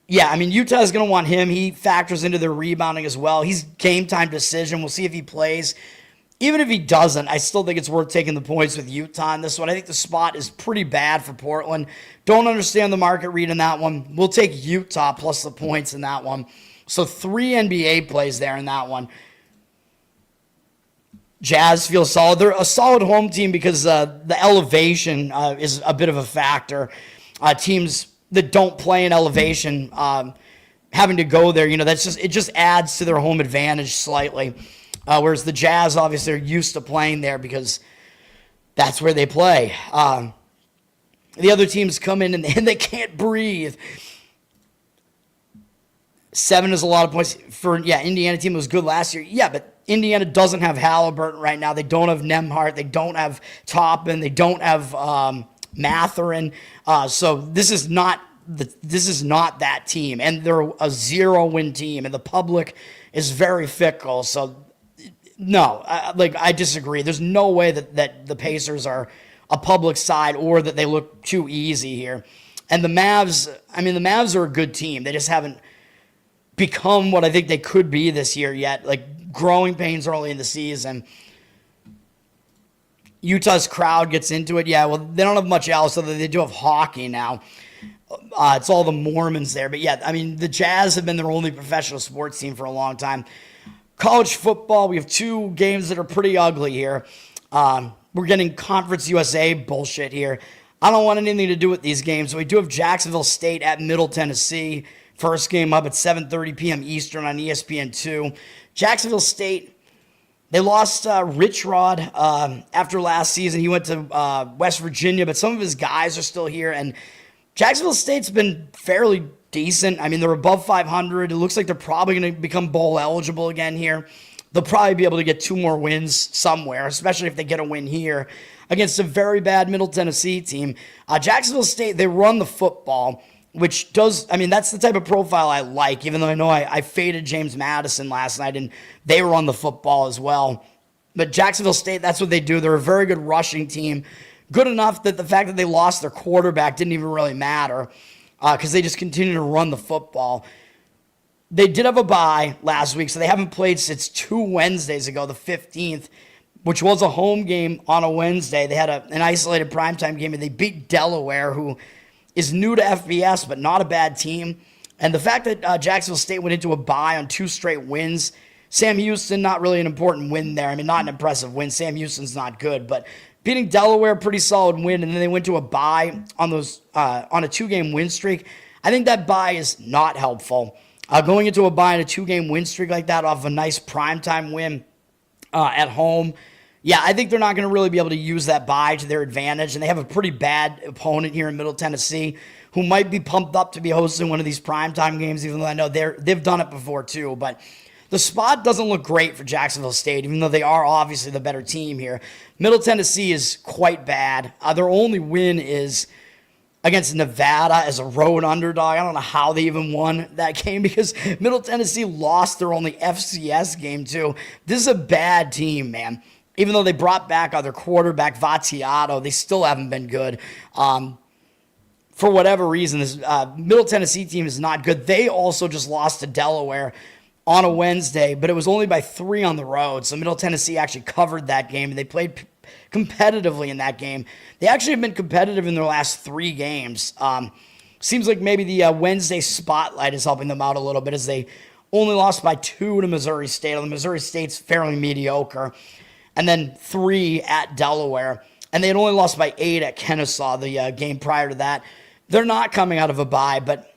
Yeah, I mean, Utah is going to want him. He factors into their rebounding as well. He's game time decision. We'll see if he plays. Even if he doesn't, I still think it's worth taking the points with Utah in this one. I think the spot is pretty bad for Portland. Don't understand the market read in that one. We'll take Utah plus the points in that one. So 3 NBA plays there in that one. Jazz feel solid. They're a solid home team because the elevation is a bit of a factor. Teams that don't play in elevation having to go there, it just adds to their home advantage slightly. Whereas the Jazz, obviously, are used to playing there because that's where they play. The other teams come in and they can't breathe. 7 is a lot of points. Indiana team was good last year. Yeah, but Indiana doesn't have Halliburton right now. They don't have Nembhard. They don't have Toppin. They don't have Mathurin. So this is not that team. And they're a 0-win team. And the public is very fickle. So no, I disagree. There's no way that the Pacers are a public side or that they look too easy here. And the Mavs are a good team. They just haven't become what I think they could be this year yet. Like growing pains early in the season. Utah's crowd gets into it. Yeah, well, they don't have much else other than they do have hockey now. It's all the Mormons there. But yeah, the Jazz have been their only professional sports team for a long time. College football, we have 2 games that are pretty ugly here. We're getting Conference USA bullshit here. I don't want anything to do with these games. So we do have Jacksonville State at Middle Tennessee. First game up at 7:30 p.m. Eastern on ESPN2. Jacksonville State, they lost Rich Rod after last season. He went to West Virginia, but some of his guys are still here. And Jacksonville State's been fairly decent. They're above 500. It looks like they're probably going to become bowl eligible again here. They'll probably be able to get 2 more wins somewhere, especially if they get a win here against a very bad Middle Tennessee team. Jacksonville State, they run the football, which does, I mean, that's the type of profile I like, even though I know I faded James Madison last night, and they run the football as well. But Jacksonville State, that's what they do. They're a very good rushing team. Good enough that the fact that they lost their quarterback didn't even really matter because they just continue to run the football. They did have a bye last week, so they haven't played since 2 Wednesdays ago, the 15th, which was a home game on a Wednesday. They had an isolated primetime game, and they beat Delaware, who is new to FBS, but not a bad team. And the fact that Jacksonville State went into a bye on 2 straight wins, Sam Houston, not really an important win there. I mean, not an impressive win. Sam Houston's not good, but beating Delaware, pretty solid win, and then they went to a bye on a 2-game win streak. I think that bye is not helpful. Going into a bye in a 2-game win streak like that off a nice primetime win at home, yeah, I think they're not going to really be able to use that bye to their advantage, and they have a pretty bad opponent here in Middle Tennessee who might be pumped up to be hosting one of these primetime games, even though I know they've done it before too, but the spot doesn't look great for Jacksonville State, even though they are obviously the better team here. Middle Tennessee is quite bad. Their only win is against Nevada as a road underdog. I don't know how they even won that game because Middle Tennessee lost their only FCS game too. This is a bad team, man. Even though they brought back their quarterback, Vattiato, they still haven't been good. For whatever reason, this Middle Tennessee team is not good. They also just lost to Delaware on a Wednesday, but it was only by 3 on the road. So Middle Tennessee actually covered that game, and they played competitively in that game. They actually have been competitive in their last 3 games. Seems like maybe the Wednesday spotlight is helping them out a little bit as they only lost by 2 to Missouri State. The Missouri State's fairly mediocre. And then 3 at Delaware. And they had only lost by 8 at Kennesaw, the game prior to that. They're not coming out of a bye, but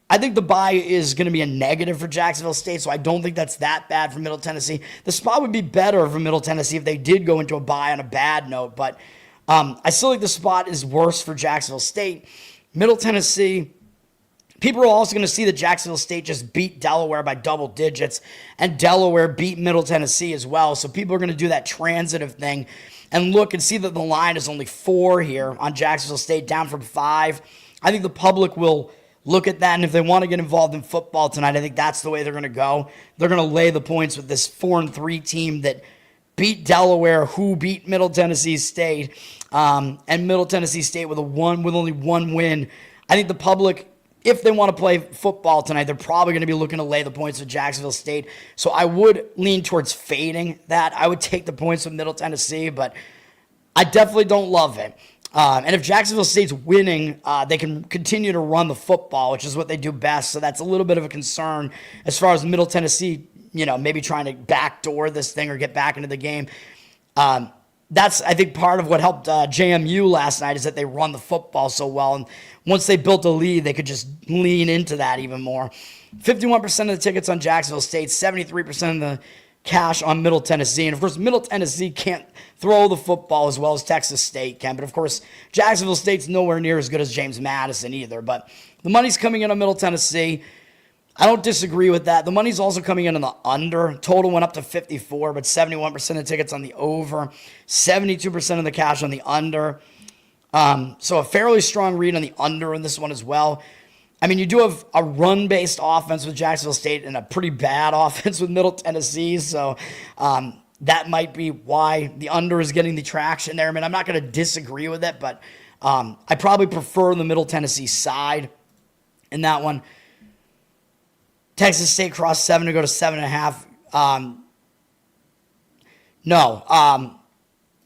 I think the bye is going to be a negative for Jacksonville State, so I don't think that's that bad for Middle Tennessee. The spot would be better for Middle Tennessee if they did go into a bye on a bad note, but I still think the spot is worse for Jacksonville State. Middle Tennessee, people are also going to see that Jacksonville State just beat Delaware by double digits, and Delaware beat Middle Tennessee as well, so people are going to do that transitive thing and look and see that the line is only 4 here on Jacksonville State, down from 5. I think the public will look at that, and if they want to get involved in football tonight, I think that's the way they're going to go. They're going to lay the points with this 4-3 team that beat Delaware, who beat Middle Tennessee State, and Middle Tennessee State with only 1 win. I think the public, if they want to play football tonight, they're probably going to be looking to lay the points with Jacksonville State. So I would lean towards fading that. I would take the points with Middle Tennessee, but I definitely don't love it. And if Jacksonville State's winning, they can continue to run the football, which is what they do best. So that's a little bit of a concern as far as Middle Tennessee, maybe trying to backdoor this thing or get back into the game. That's, I think, part of what helped JMU last night is that they run the football so well. And once they built a lead, they could just lean into that even more. 51% of the tickets on Jacksonville State, 73% of the cash on Middle Tennessee. And, of course, Middle Tennessee can't throw the football as well as Texas State can. But, of course, Jacksonville State's nowhere near as good as James Madison either. But the money's coming in on Middle Tennessee. I don't disagree with that. The money's also coming in on the under. Total went up to 54, but 71% of tickets on the over. 72% of the cash on the under. So a fairly strong read on the under in this one as well. I mean, you do have a run-based offense with Jacksonville State and a pretty bad offense with Middle Tennessee, so that might be why the under is getting the traction there. I mean, I'm not going to disagree with it, but I probably prefer the Middle Tennessee side in that one. Texas State crossed 7 to go to 7.5.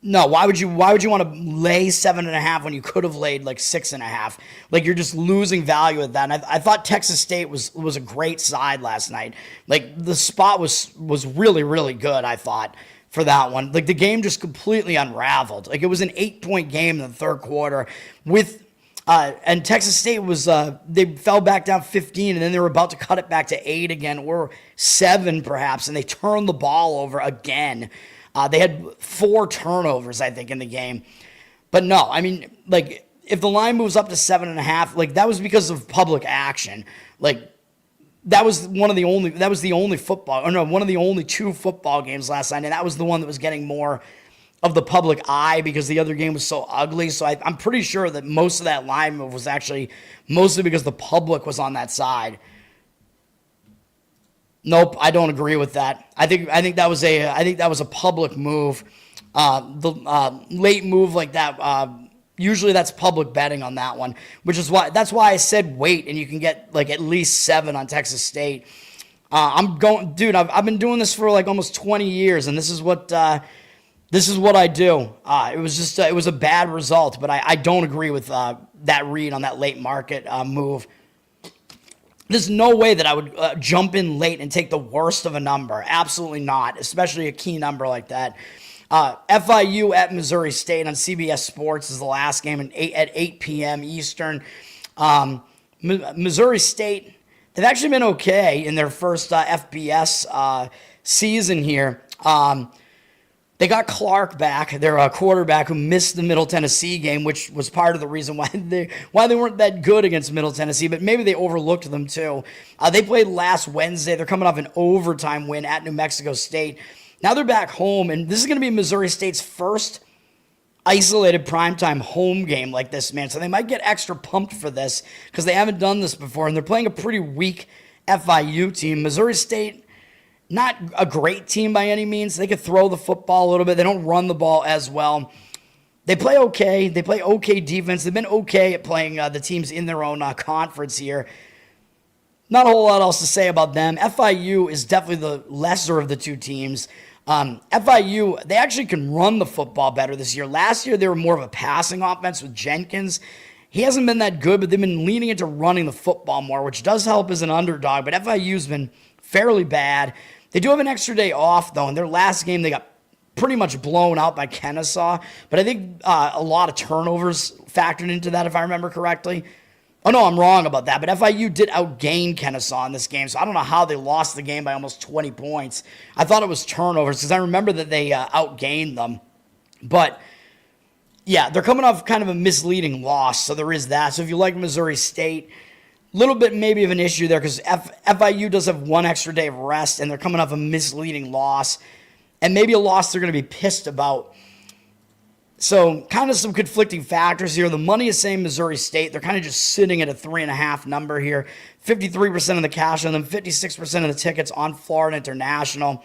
No, why would you want to lay 7.5 when you could have laid like 6.5? Like, you're just losing value at that. And I thought Texas State was a great side last night. Like, the spot was really, really good, I thought, for that one. Like, the game just completely unraveled. Like, it was an 8-point game in the third quarter with and Texas State was they fell back down 15, and then they were about to cut it back to 8 again, or 7 perhaps, and they turned the ball over again. They had 4 turnovers, I think, in the game. But no, I mean, like, if the line moves up to 7.5, like, that was because of public action. Like, that was one of the only football, or no, one of the only 2 football games last night, and that was the one that was getting more of the public eye because the other game was so ugly. So I'm pretty sure that most of that line move was actually mostly because the public was on that side. Nope, I don't agree with that. I think that was a public move. The late move like that. Usually that's public betting on that one, that's why I said wait, and you can get like at least 7 on Texas State. I've been doing this for like almost 20 years, and this is what I do. It was a bad result, but I don't agree with that read on that late market move. There's no way that I would jump in late and take the worst of a number. Absolutely not, especially a key number like that. FIU at Missouri State on CBS Sports is the last game at 8 p.m. Eastern. Missouri State, they've actually been okay in their first FBS season here. They got Clark back, their quarterback, who missed the Middle Tennessee game, which was part of the reason why they weren't that good against Middle Tennessee, but maybe they overlooked them too. They played last Wednesday. They're coming off an overtime win at New Mexico State. Now they're back home, and this is going to be Missouri State's first isolated primetime home game like this, man. So they might get extra pumped for this because they haven't done this before, and they're playing a pretty weak FIU team. Missouri State, not a great team by any means. They could throw the football a little bit. They don't run the ball as well. They play okay. They play okay defense. They've been okay at playing the teams in their own conference here. Not a whole lot else to say about them. FIU is definitely the lesser of the two teams. FIU, they actually can run the football better this year. Last year, they were more of a passing offense with Jenkins. He hasn't been that good, but they've been leaning into running the football more, which does help as an underdog. But FIU's been fairly bad. They do have an extra day off, though. In their last game, they got pretty much blown out by Kennesaw. But I think a lot of turnovers factored into that, if I remember correctly. Oh, no, I'm wrong about that. But FIU did outgain Kennesaw in this game, so I don't know how they lost the game by almost 20 points. I thought it was turnovers because I remember that they outgained them. But, yeah, they're coming off kind of a misleading loss, so there is that. So if you like Missouri State, little bit maybe of an issue there because FIU does have one extra day of rest, and they're coming off a misleading loss, and maybe a loss they're going to be pissed about. So kind of some conflicting factors here. The money is saying Missouri State. They're kind of just sitting at a 3.5 number here. 53% of the cash on them, 56% of the tickets on Florida International.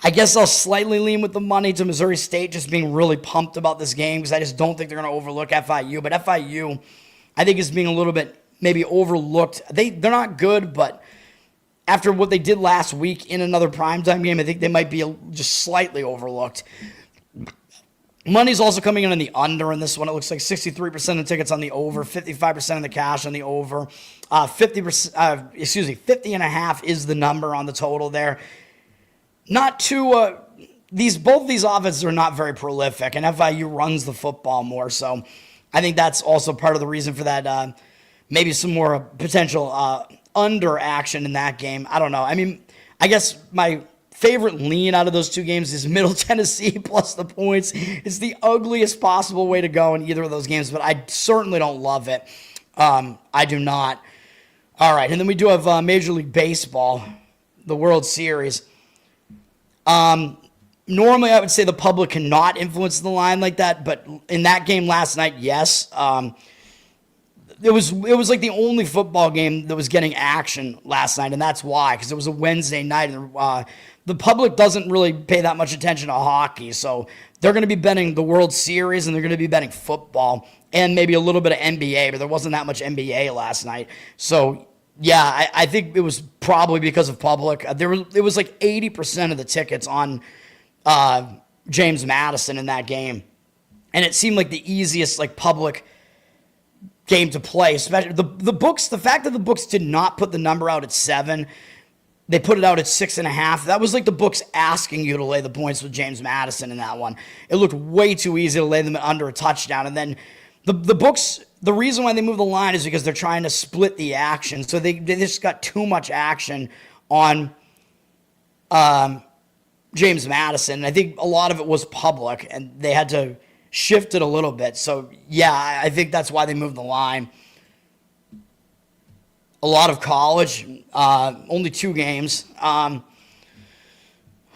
I guess I'll slightly lean with the money to Missouri State, just being really pumped about this game because I just don't think they're going to overlook FIU. But FIU, I think, is being a little bit maybe overlooked. They're not good, but after what they did last week in another primetime game, I think they might be just slightly overlooked. Money's also coming in on the under in this one. It looks like 63% of tickets on the over, 55% of the cash on the over. 50.5 is the number on the total there. Not too both these offenses are not very prolific, and FIU runs the football more, so I think that's also part of the reason for that. Maybe some more potential under action in that game. I don't know. I mean, I guess my favorite lean out of those two games is Middle Tennessee plus the points. It's the ugliest possible way to go in either of those games, but I certainly don't love it. I do not. All right, and then we do have Major League Baseball, the World Series. Normally, I would say the public cannot influence the line like that, but in that game last night, yes. It was like the only football game that was getting action last night, and that's why, because it was a Wednesday night, and the public doesn't really pay that much attention to hockey, so they're going to be betting the World Series, and they're going to be betting football, and maybe a little bit of NBA, but there wasn't that much NBA last night. So, yeah, I think it was probably because of public. It was like 80% of the tickets on James Madison in that game, and it seemed like the easiest like public game to play. Especially the books. The fact that the books did not put the number out at 7, they put it out at 6.5. That was like the books asking you to lay the points with James Madison in that one. It looked way too easy to lay them under a touchdown, and then the books. The reason why they move the line is because they're trying to split the action. So they just got too much action on James Madison. And I think a lot of it was public, and they had to shift it a little bit. So, yeah, I think that's why they moved the line. A lot of college, only 2 games.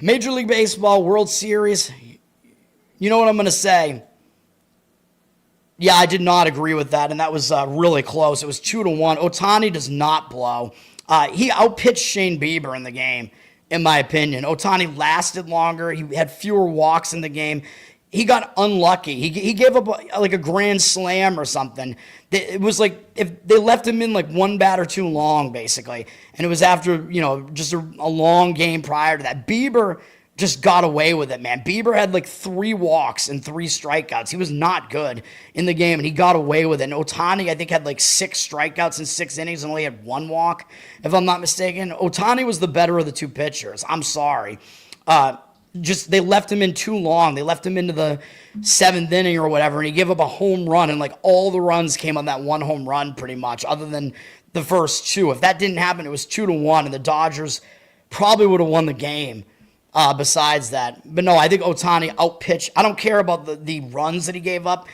Major League Baseball, World Series. You know what I'm going to say? Yeah, I did not agree with that, and that was really close. It was 2-1. Ohtani does not blow. He outpitched Shane Bieber in the game, in my opinion. Ohtani lasted longer. He had fewer walks in the game. He got unlucky. He gave up like a grand slam or something. It was like if they left him in like one batter too long, basically. And it was after, just a long game prior to that. Bieber just got away with it, man. Bieber had like 3 walks and 3 strikeouts. He was not good in the game, and he got away with it. And Ohtani, I think, had like 6 strikeouts in 6 innings and only had 1 walk, if I'm not mistaken. Ohtani was the better of the 2 pitchers. I'm sorry. They left him in too long. They left him into the 7th inning or whatever, and he gave up a home run, and like all the runs came on that 1 home run pretty much, other than the first 2. If that didn't happen, it was 2-1, and the Dodgers probably would have won the game. Besides that, but no, I think Ohtani outpitched. I don't care about the runs that he gave up.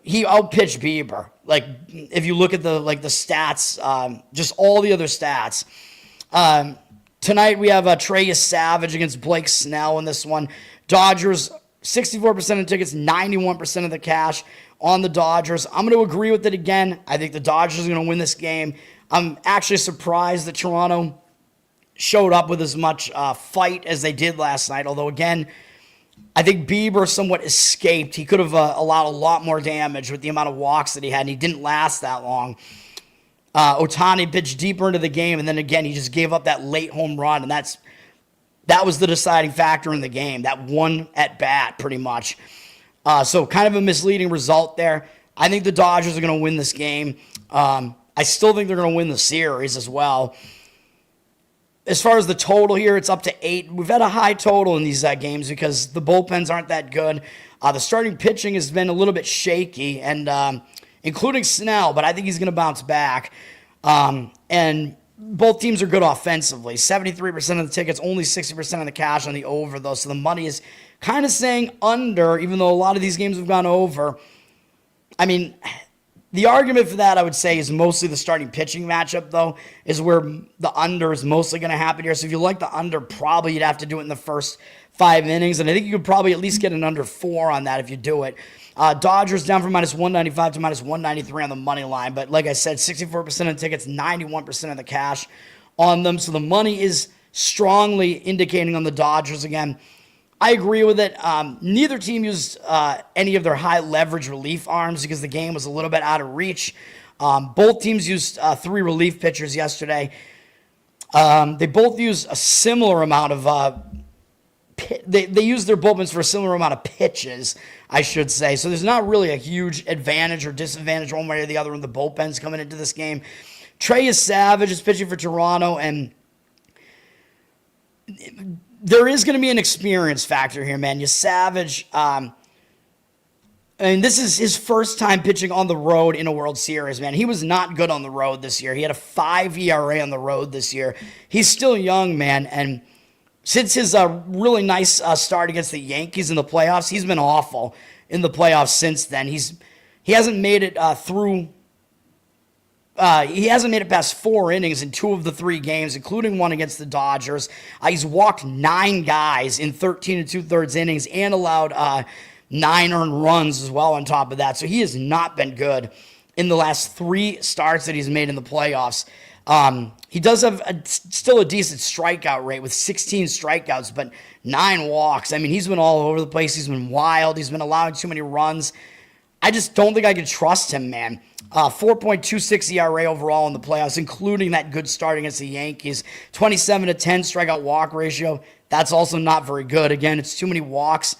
He outpitched Bieber. Like if you look at the stats, just all the other stats. Tonight we have Trey Savage against Blake Snell in this one. Dodgers 64% of tickets, 91% of the cash on the Dodgers. I'm going to agree with it again. I think the Dodgers are going to win this game. I'm actually surprised that Toronto showed up with as much fight as they did last night. Although, again, I think Bieber somewhat escaped. He could have allowed a lot more damage with the amount of walks that he had, and he didn't last that long. Ohtani pitched deeper into the game, and then again, he just gave up that late home run, and that was the deciding factor in the game, that one at bat, pretty much. So kind of a misleading result there. I think the Dodgers are going to win this game. I still think they're going to win the series as well. As far as the total here, it's up to 8. We've had a high total in these games because the bullpens aren't that good. The starting pitching has been a little bit shaky, and including Snell, but I think he's going to bounce back. And both teams are good offensively. 73% of the tickets, only 60% of the cash on the over, though. So the money is kind of saying under, even though a lot of these games have gone over. I mean, the argument for that, I would say, is mostly the starting pitching matchup, though, is where the under is mostly going to happen here. So if you like the under, probably you'd have to do it in the first 5 innings. And I think you could probably at least get an under 4 on that if you do it. Dodgers down from -195 to -193 on the money line. But like I said, 64% of the tickets, 91% of the cash on them. So the money is strongly indicating on the Dodgers again. I agree with it. Neither team used any of their high leverage relief arms because the game was a little bit out of reach. Both teams used 3 relief pitchers yesterday. They both used a similar amount of they used their bullpens for a similar amount of pitches, I should say. So there's not really a huge advantage or disadvantage one way or the other in the bullpens coming into this game. Trey Savage is pitching for Toronto, and there is going to be an experience factor here, man. Savage, this is his first time pitching on the road in a World Series, man. He was not good on the road this year. He had a 5 ERA on the road this year. He's still young, man, and since his really nice start against the Yankees in the playoffs, he's been awful in the playoffs since then. He hasn't made it through. He hasn't made it past 4 innings in 2 of the 3 games, including one against the Dodgers. He's walked 9 guys in 13 2/3 innings and allowed 9 earned runs as well on top of that. So he has not been good in the last 3 starts that he's made in the playoffs. He does have still a decent strikeout rate with 16 strikeouts, but 9 walks. I mean, he's been all over the place. He's been wild. He's been allowing too many runs. I just don't think I can trust him, man. 4.26 ERA overall in the playoffs, including that good start against the Yankees. 27-10 strikeout walk ratio. That's also not very good. Again, it's too many walks.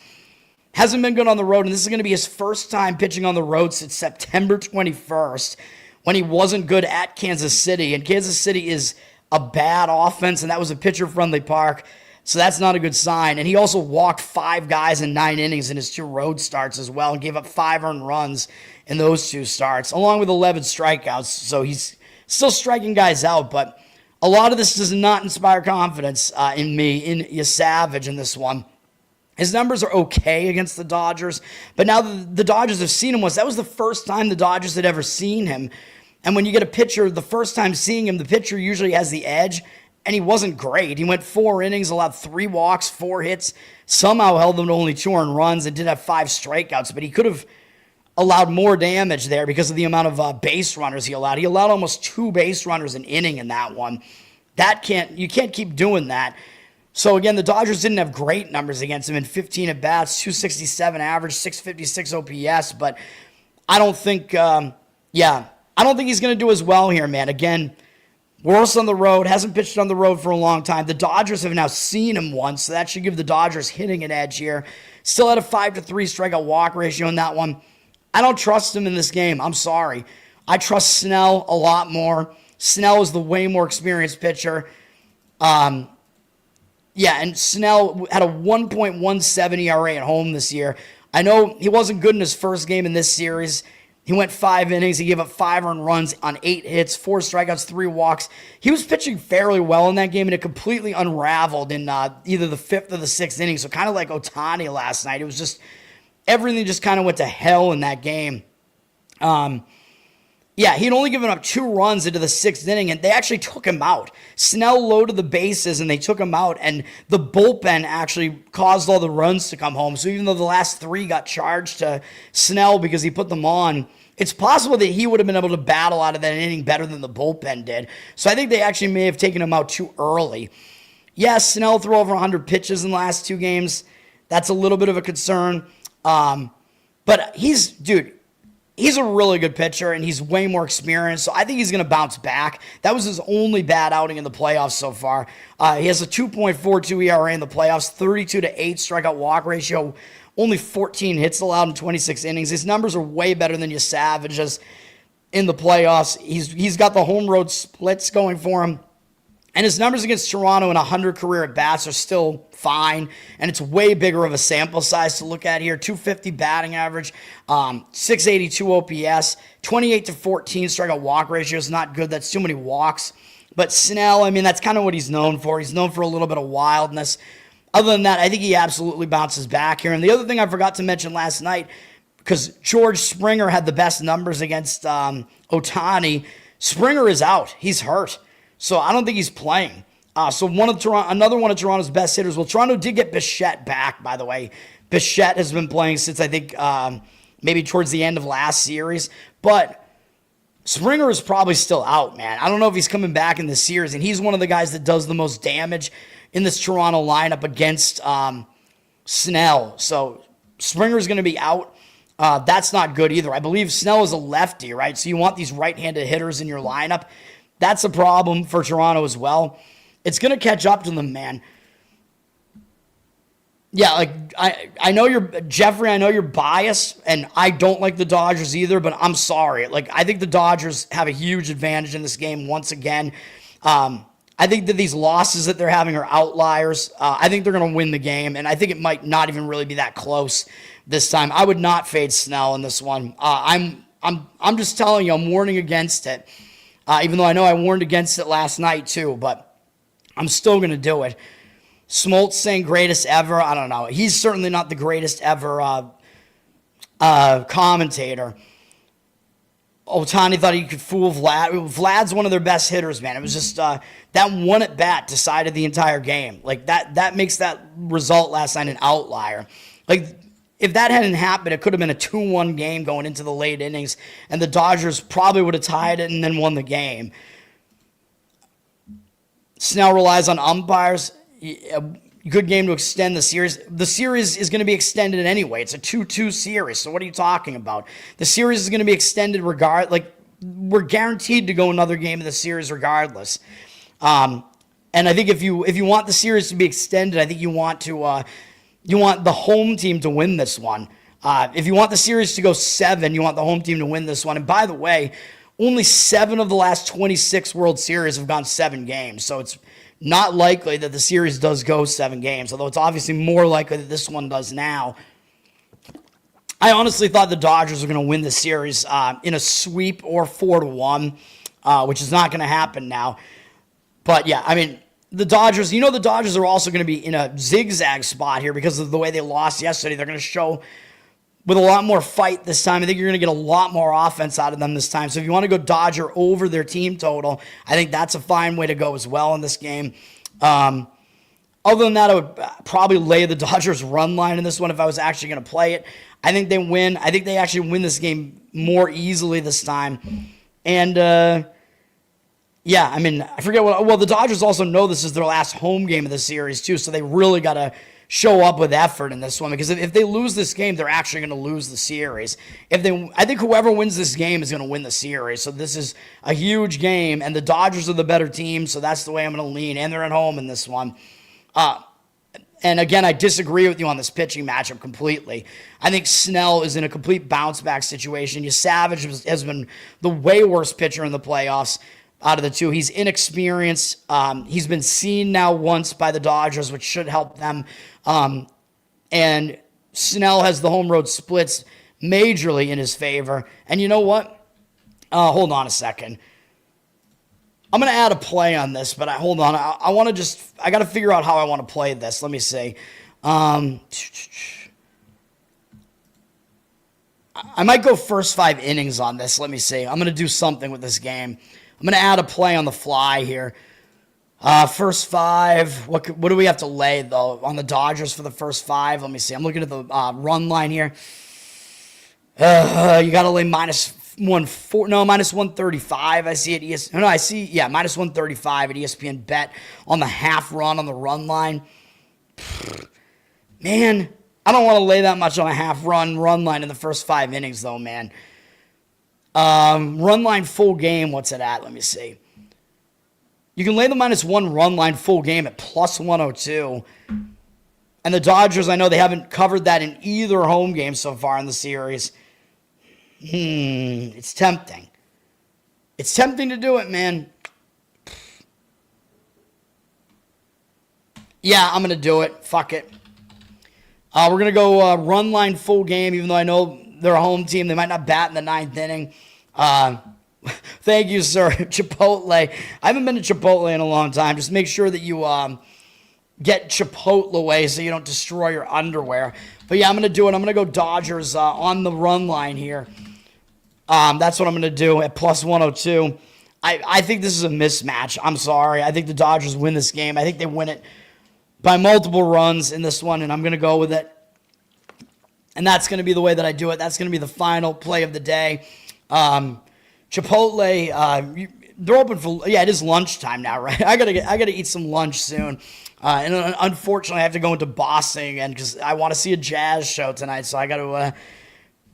Hasn't been good on the road, and this is going to be his first time pitching on the road since September 21st. When he wasn't good at Kansas City. And Kansas City is a bad offense, and that was a pitcher-friendly park. So that's not a good sign. And he also walked 5 guys in 9 innings in his 2 road starts as well and gave up 5 earned runs in those 2 starts, along with 11 strikeouts. So he's still striking guys out, but a lot of this does not inspire confidence in me, in Savage in this one. His numbers are okay against the Dodgers, but now the Dodgers have seen him once. That was the first time the Dodgers had ever seen him. And when you get a pitcher, the first time seeing him, the pitcher usually has the edge. and he wasn't great. He went 4 innings, allowed 3 walks, 4 hits, somehow held them to only 2 earned runs, and did have 5 strikeouts, but he could have allowed more damage there because of the amount of base runners he allowed. He allowed almost 2 base runners an inning in that one. You can't keep doing that. So again, the Dodgers didn't have great numbers against him in 15 at bats, 267 average, 656 OPS, but I don't think, I don't think he's going to do as well here, man. Again, worse on the road, hasn't pitched on the road for a long time. The Dodgers have now seen him once, so that should give the Dodgers hitting an edge here. Still had a 5-3 strikeout walk ratio in that one. I don't trust him in this game. I'm sorry. I trust Snell a lot more. Snell is the way more experienced pitcher. And Snell had a 1.17 ERA at home this year. I know he wasn't good in his first game in this series. He went 5 innings. He gave up 5 earned runs on 8 hits, 4 strikeouts, 3 walks. He was pitching fairly well in that game, and it completely unraveled in either the 5th or the 6th inning. So kind of like Ohtani last night. It was just, everything just kind of went to hell in that game. He'd only given up 2 runs into the 6th inning, and they actually took him out. Snell loaded the bases, and they took him out, and the bullpen actually caused all the runs to come home. So even though the last 3 got charged to Snell because he put them on, it's possible that he would have been able to battle out of that inning better than the bullpen did. So I think they actually may have taken him out too early. Yes, Snell threw over 100 pitches in the last 2 games. That's a little bit of a concern. But he's a really good pitcher, and he's way more experienced, so I think he's going to bounce back. That was his only bad outing in the playoffs so far. He has a 2.42 ERA in the playoffs, 32-8 strikeout walk ratio, only 14 hits allowed in 26 innings. His numbers are way better than your Savages in the playoffs. He's got the home road splits going for him. And his numbers against Toronto in 100 career at-bats are still fine, and it's way bigger of a sample size to look at here. 250 batting average, 682 OPS, 28-14 strikeout walk ratio is not good. That's too many walks. But Snell, that's kind of what he's known for. He's known for a little bit of wildness. Other than that, I think he absolutely bounces back here. And the other thing I forgot to mention last night, because George Springer had the best numbers against Ohtani, Springer is out. He's hurt. So I don't think he's playing. So another one of Toronto's best hitters. Well, Toronto did get Bichette back, by the way. Bichette has been playing since, I think, maybe towards the end of last series. But Springer is probably still out, man. I don't know if he's coming back in this series. And he's one of the guys that does the most damage in this Toronto lineup against Snell. So Springer's going to be out. That's not good either. I believe Snell is a lefty, right? So you want these right-handed hitters in your lineup. That's a problem for Toronto as well. It's going to catch up to them, man. Yeah, I know Jeffrey, I know you're biased, and I don't like the Dodgers either, but I'm sorry. I think the Dodgers have a huge advantage in this game once again. I think that these losses that they're having are outliers. I think they're going to win the game, and I think it might not even really be that close this time. I would not fade Snell in this one. I'm just telling you, I'm warning against it. Even though I know I warned against it last night too, but I'm still going to do it. Smoltz saying greatest ever. I don't know. He's certainly not the greatest ever commentator. Ohtani thought he could fool Vlad. Vlad's one of their best hitters, man. It was just that one at bat decided the entire game. That makes that result last night an outlier. If that hadn't happened, it could have been a 2-1 game going into the late innings, and the Dodgers probably would have tied it and then won the game. Snell relies on umpires. A good game to extend the series. The series is going to be extended anyway. It's a 2-2 series, so what are you talking about? The series is going to be extended we're guaranteed to go another game in the series regardless. And I think if you want the series to be extended, I think you want the home team to win this one. If you want the series to go 7, you want the home team to win this one. And by the way, only 7 of the last 26 World Series have gone 7 games. So it's not likely that the series does go 7 games, although it's obviously more likely that this one does now. I honestly thought the Dodgers were going to win the series in a sweep or 4-1, which is not going to happen now. But yeah, the Dodgers are also going to be in a zigzag spot here because of the way they lost yesterday. They're going to show with a lot more fight this time. I think you're going to get a lot more offense out of them this time. So if you want to go Dodger over their team total, I think that's a fine way to go as well in this game. Other than that, I would probably lay the Dodgers run line in this one if I was actually going to play it. I think they win. I think they actually win this game more easily this time. And, yeah, I mean, I forget what. Well, the Dodgers also know this is their last home game of the series, too, so they really got to show up with effort in this one, because if they lose this game, they're actually going to lose the series. I think whoever wins this game is going to win the series. So this is a huge game, and the Dodgers are the better team, so that's the way I'm going to lean. And they're at home in this one. And again, I disagree with you on this pitching matchup completely. I think Snell is in a complete bounce-back situation. Savage has been the way worst pitcher in the playoffs out of the two. He's inexperienced. He's been seen now once by the Dodgers, which should help them. And Snell has the home road splits majorly in his favor. And you know what? Hold on a second. I'm going to add a play on this, but hold on. I want to I got to figure out how I want to play this. Let me see. I might go first 5 innings on this. Let me see. I'm going to do something with this game. I'm going to add a play on the fly here. First 5. What do we have to lay, though, on the Dodgers for the first 5? Let me see. I'm looking at the run line here. You got to lay minus 135. I see at minus 135 at ESPN Bet on the half run on the run line. Man, I don't want to lay that much on a half run line in the first 5 innings, though, man. Run line full game, what's it at? Let me see. You can lay the -1 run line full game at plus 102. And the Dodgers, I know they haven't covered that in either home game so far in the series. It's tempting. It's tempting to do it, man. Yeah, I'm going to do it. Fuck it. We're going to go run line full game, even though I know they're a home team. They might not bat in the 9th inning. Thank you, sir. Chipotle. I haven't been to Chipotle in a long time. Just make sure that you get Chipotle away so you don't destroy your underwear. But yeah, I'm going to do it. I'm going to go Dodgers on the run line here. That's what I'm going to do at plus 102. I think this is a mismatch. I'm sorry. I think the Dodgers win this game. I think they win it by multiple runs in this one, and I'm going to go with it. And that's going to be the way that I do it. That's going to be the final play of the day. Chipotle, they're open for, it is lunchtime now, right? I gotta eat some lunch soon. And unfortunately, I have to go into Boston again because I want to see a jazz show tonight. So I got to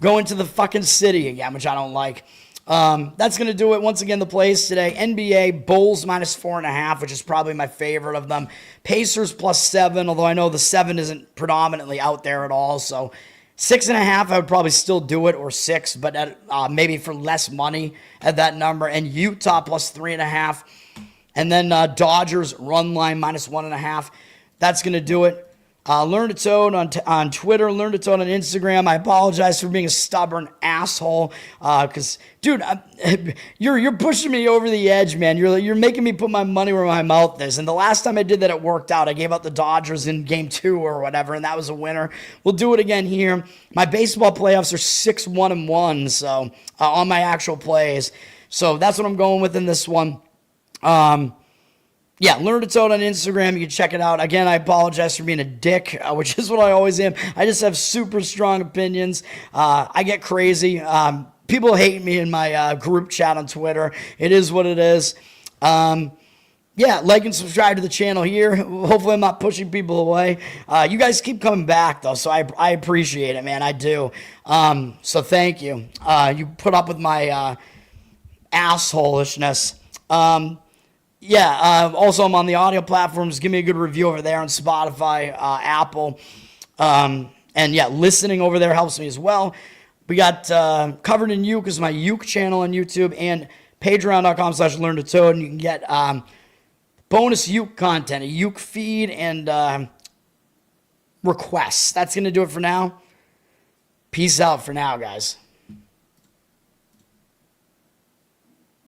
go into the fucking city again, which I don't like. That's going to do it. Once again, the plays today. NBA, Bulls -4.5, which is probably my favorite of them. Pacers +7, although I know the 7 isn't predominantly out there at all. So 6.5, I would probably still do it, or 6, but at, maybe for less money at that number. And Utah +3.5. And then Dodgers run line -1.5. That's going to do it. Learn to Toad on Twitter. Learn to Toad on Instagram. I apologize for being a stubborn asshole. Because, dude, you're pushing me over the edge, man. You're making me put my money where my mouth is. And the last time I did that, it worked out. I gave out the Dodgers in Game 2 or whatever, and that was a winner. We'll do it again here. My baseball playoffs are 6-1-1, so on my actual plays. So that's what I'm going with in this one. Yeah, Learn to Toad on Instagram. You can check it out. Again, I apologize for being a dick, which is what I always am. I just have super strong opinions. I get crazy. People hate me in my group chat on Twitter. It is what it is. Yeah, like and subscribe to the channel here. Hopefully I'm not pushing people away. You guys keep coming back, though, so I appreciate it, man. I do. So thank you. You put up with my assholishness. Yeah, also I'm on the audio platforms. Give me a good review over there on Spotify, Apple. And yeah, listening over there helps me as well. We got Covered in Uke is my Uke channel on YouTube, and patreon.com/learntotode, and you can get bonus Uke content, a Uke feed, and requests. That's going to do it for now. Peace out for now, guys.